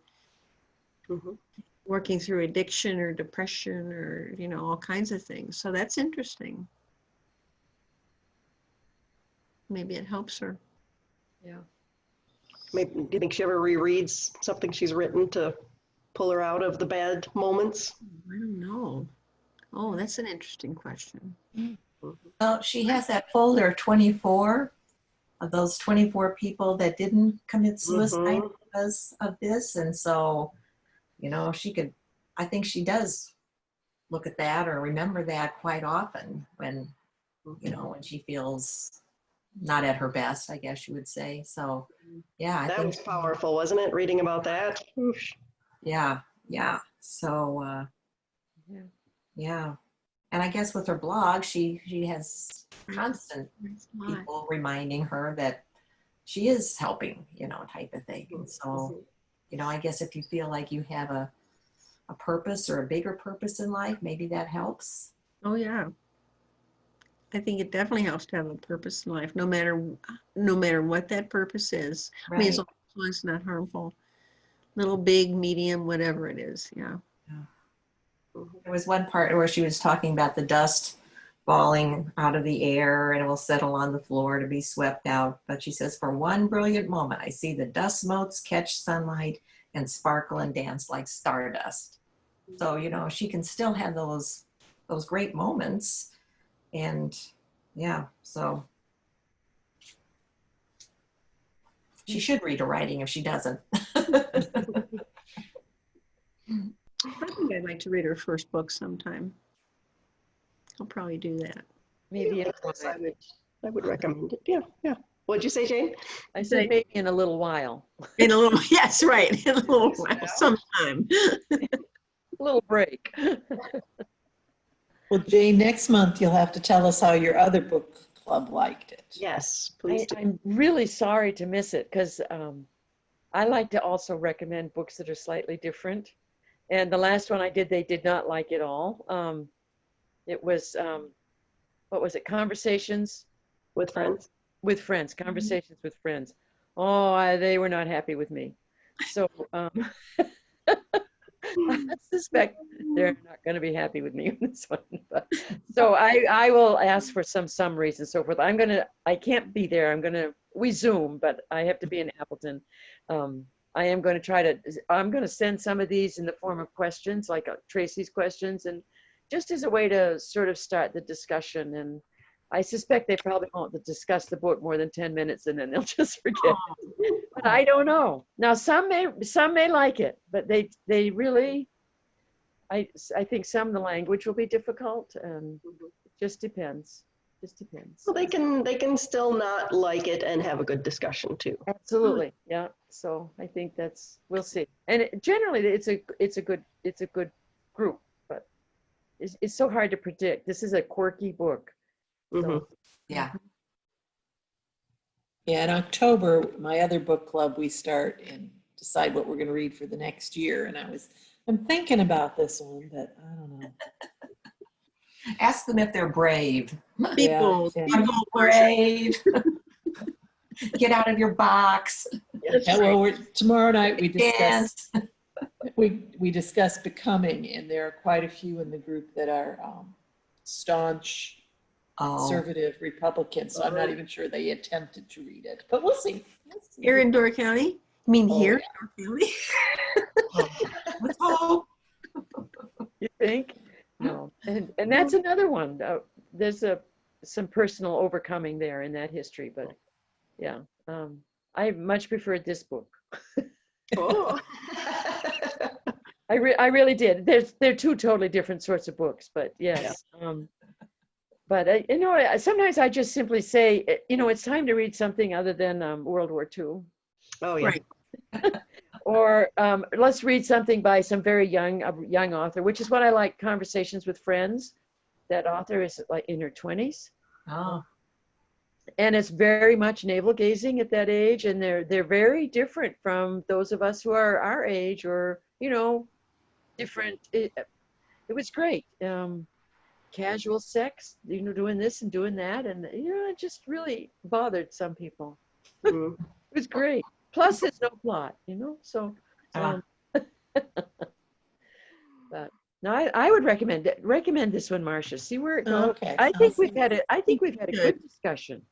S6: working through addiction or depression or, you know, all kinds of things. So that's interesting. Maybe it helps her.
S4: Yeah.
S1: Maybe, do you think she ever rereads something she's written to pull her out of the bad moments?
S6: I don't know. Oh, that's an interesting question.
S5: Well, she has that folder 24 of those 24 people that didn't commit suicide
S1: Mhm.
S5: because of this. And so, you know, I think she does look at that or remember that quite often when, you know, when she feels not at her best, I guess you would say. So, yeah, I
S1: That
S5: think,
S1: was powerful, wasn't it? Reading about that. Oof.
S5: yeah, yeah. So,
S4: Yeah.
S5: yeah. And I guess with her blog, she has constant
S6: That's why.
S5: people reminding her that she is helping, you know, type of thing. And so, you know, I guess if you feel like you have a purpose or a bigger purpose in life, maybe that helps.
S6: Oh, yeah. I think it definitely helps to have a purpose in life, no matter what that purpose is. I mean, as
S5: Right.
S6: long as it's not harmful. Little, big, medium, whatever it is. Yeah.
S5: There was one part where she was talking about the dust falling out of the air and it will settle on the floor to be swept out. But she says, for one brilliant moment, I see the dust motes catch sunlight and sparkle and dance like stardust. So, you know, she can still have those great moments. And yeah, so she should read her writing if she doesn't.
S6: I think I'd like to read her first book sometime. I'll probably do that.
S4: Maybe in a
S1: Yes,
S4: while.
S1: I would recommend it. Yeah, yeah. What'd you say, Jane?
S4: I said maybe in a little while.
S6: In a little, yes, right, in a little while, sometime.
S4: A little break.
S2: Well, Jane, next month you'll have to tell us how your other book club liked it.
S1: Yes, please do.
S4: I'm really sorry to miss it because I like to also recommend books that are slightly different. And the last one I did, they did not like it all. It was, what was it? Conversations
S1: With friends.
S4: with Friends. Conversations with Friends. Oh, they were not happy with me. So I suspect they're not going to be happy with me on this one. But, so I will ask for some summaries and so forth. I can't be there. We Zoom, but I have to be in Appleton. I'm going to send some of these in the form of questions, like Tracy's questions, and just as a way to sort of start the discussion. And I suspect they probably won't discuss the book more than 10 minutes and then they'll just forget it. But I don't know. Now, some may like it, but they really, I think some of the language will be difficult, and it just depends.
S1: Well, they can still not like it and have a good discussion too.
S4: Absolutely, yeah. So I think we'll see. And generally, it's a good group, but it's so hard to predict. This is a quirky book. So,
S1: Mhm.
S5: Yeah.
S2: Yeah, in October, my other book club, we start and decide what we're going to read for the next year. And I'm thinking about this one, but I don't know.
S5: Ask them if they're brave.
S6: People,
S2: Yeah.
S5: Are you brave? Get out of your box.
S2: Yeah, well, tomorrow night we discuss
S5: Dance.
S2: we discuss Becoming, and there are quite a few in the group that are staunch
S5: Oh,
S2: conservative Republicans. So I'm not even sure they attempted to read it, but we'll see.
S6: here in Door County? You mean
S2: Oh,
S6: here
S2: yeah.
S6: in Door County?
S5: let's hope.
S4: You think? No. And that's another one. There's some personal overcoming there in that history, but yeah. I much preferred this book.
S1: Oh.
S4: I really did. They're two totally different sorts of books, but yes. But sometimes I just simply say, it's time to read something other than World War II.
S1: Oh yeah.
S6: Right.
S4: Or let's read something by some very young author, which is what I like. Conversations with Friends. That author is like in her 20s.
S5: Oh,
S4: And it's very much navel gazing at that age, and they're very different from those of us who are our age, or different. It was great. Casual sex, doing this and doing that, and it just really bothered some people.
S1: Mhm.
S4: It was great. Plus, there's no plot, so. But no, I would recommend this one, Marcia. See where it goes.
S2: Okay.
S4: I think we've had a good discussion.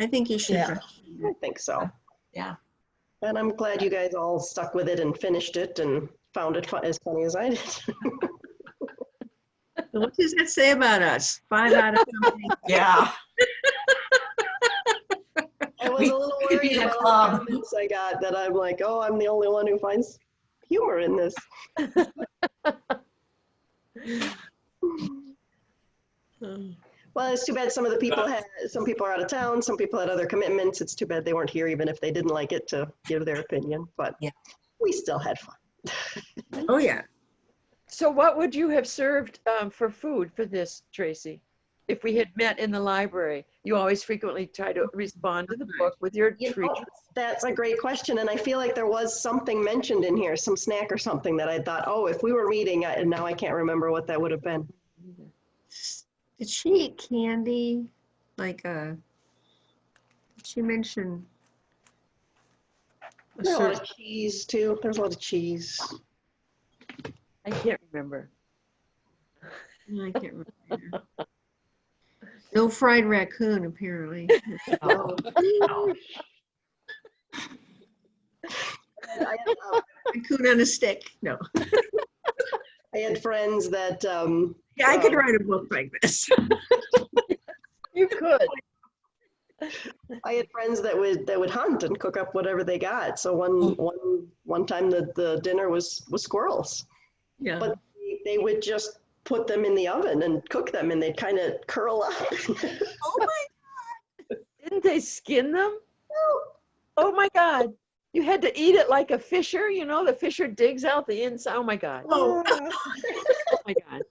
S6: I think you should.
S2: Yeah.
S1: I think so.
S5: yeah.
S1: And I'm glad you guys all stuck with it and finished it and found it as funny as I did.
S6: What does that say about us? 5 out of something.
S5: Yeah.
S1: And was a little
S5: We could be
S1: worried
S5: in a
S1: about all the
S5: club.
S1: comments I got that I'm like, oh, I'm the only one who finds humor in this. Well, it's too bad some of the people some people are out of town, some people had other commitments. It's too bad they weren't here, even if they didn't like it, to give their opinion, but
S5: Yeah.
S1: we still had fun.
S6: Oh, yeah.
S4: So what would you have served for food for this, Tracy? If we had met in the library? You always frequently try to respond to the book with your
S1: You
S4: treat.
S1: know, that's a great question, and I feel like there was something mentioned in here, some snack or something that I thought, oh, if we were reading, and now I can't remember what that would have been.
S6: Did she eat candy? Like, she mentioned a
S1: There's a lot
S6: certain,
S1: of cheese too. There's a lot of cheese.
S4: I can't remember.
S6: I can't remember. No fried raccoon, apparently.
S5: Oh, no.
S1: I
S6: Raccoon on a stick. No.
S1: had friends that
S6: Yeah, I could write a book like this.
S4: You could.
S1: I had friends that would hunt and cook up whatever they got. So one time the dinner was squirrels,
S6: Yeah.
S1: but they would just put them in the oven and cook them, and they'd kind of curl up.
S6: Oh my.
S4: Didn't they skin them? Oh my God. You had to eat it like a fisher, you know, the fisher digs out the inside. Oh my God.
S6: Oh.
S4: Oh my God.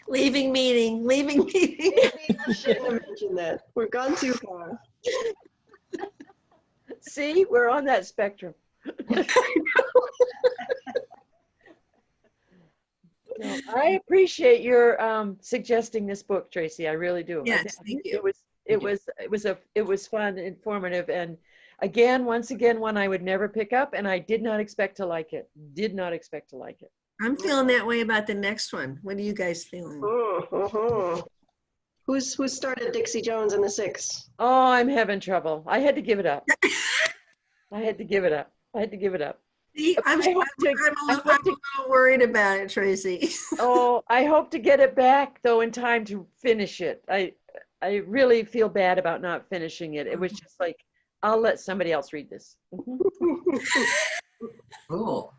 S3: Leaving meeting.
S1: I shouldn't have mentioned that. We've gone too far.
S4: See, we're on that spectrum. No, I appreciate your suggesting this book, Tracy. I really do.
S3: Yes, thank you.
S4: It was fun, informative, and once again, one I would never pick up, and I did not expect to like it. Did not expect to like it.
S3: I'm feeling that way about the next one. What are you guys feeling?
S1: Who started Dixie Jones and the Six?
S4: Oh, I'm having trouble. I had to give it up. I had to give it up.
S3: See, I'm a little worried about it, Tracy.
S4: Oh, I hope to get it back though in time to finish it. I really feel bad about not finishing it. It was just like, I'll let somebody else read this.
S5: Cool.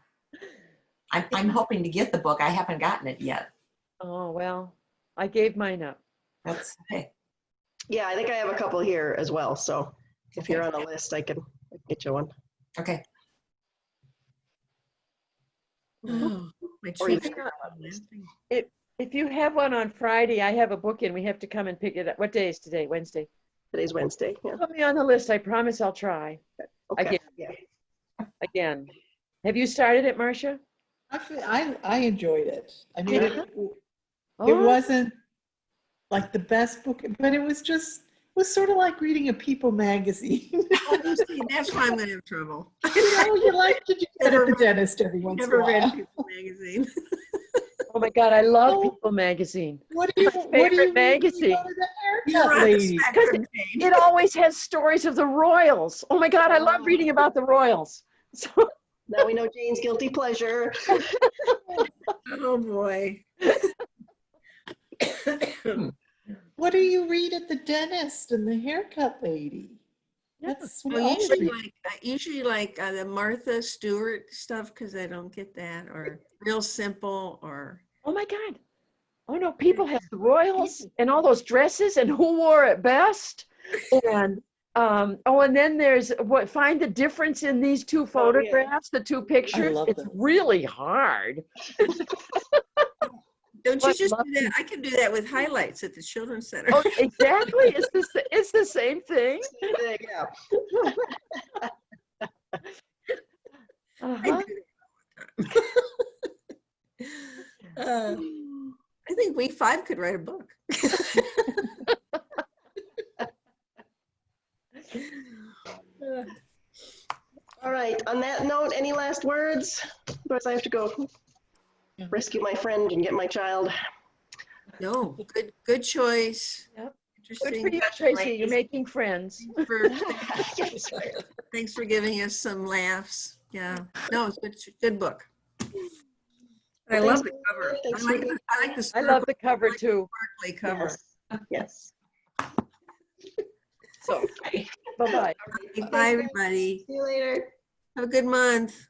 S5: I'm hoping to get the book. I haven't gotten it yet.
S4: Oh, well, I gave mine up.
S5: That's okay.
S1: Yeah, I think I have a couple here as well. So if you're on a list, I can get you one.
S5: Okay.
S3: Oh, my
S1: Or you
S3: cheeks
S1: can-
S3: are laughing.
S4: If you have one on Friday, I have a book in. We have to come and pick it up. What day is today? Wednesday.
S1: Today's Wednesday. Yeah.
S4: Put me on the list. I promise I'll try.
S1: Okay.
S4: Again.
S1: Yeah.
S4: Again. Have you started it, Marcia?
S2: I enjoyed it. I mean,
S4: Yeah.
S2: it
S4: Oh,
S2: wasn't like the best book, but it was sort of like reading a People magazine.
S3: Oh, see, that's why I'm gonna have trouble.
S2: You like to do that at the dentist every once in a
S3: Never read
S2: while.
S3: People magazine.
S4: oh my God, I love
S2: Oh.
S4: People magazine.
S2: What do you
S4: My
S2: what do you
S4: favorite
S2: read when you
S4: magazine.
S2: go to the
S3: You're
S2: haircut
S3: on the
S2: lady?
S3: spectrum, Jane.
S4: It always has stories of the royals. Oh my God, I love reading about the royals. So,
S1: Now we know Jane's guilty pleasure.
S3: Oh boy.
S2: What do you read at the dentist and the haircut lady? That's what
S3: Well,
S2: I
S3: usually like the Martha Stewart stuff, because I don't get that, or Real Simple, or
S4: oh my God. Oh no, People has the royals and all those dresses and who wore it best. And and then there's find the difference in these two photographs, the two pictures.
S2: love
S4: It's
S2: them.
S4: really hard.
S3: don't you
S4: What
S3: just
S4: love
S3: do that? I can do that with highlights at the Children's Center.
S4: Oh, exactly. It's the same thing.
S1: Yeah.
S4: Uh-huh.
S3: I think we 5 could write a book.
S1: All right. On that note, any last words? Otherwise, I have to go rescue my friend and get my child.
S3: No, good choice.
S4: Yep. Good
S3: Interesting.
S4: for you, Tracy. You're making friends.
S1: Yes, right.
S3: Thanks for giving us some laughs. Yeah. No, it's a good book. I
S1: Well,
S3: love
S1: thanks
S3: the cover.
S1: Thanks
S3: I
S1: for
S3: like
S1: being
S3: the
S4: I love the cover too.
S3: sparkly cover.
S1: Yes.
S4: So, bye-bye.
S3: Bye, everybody.
S1: See you later.
S3: Have a good month.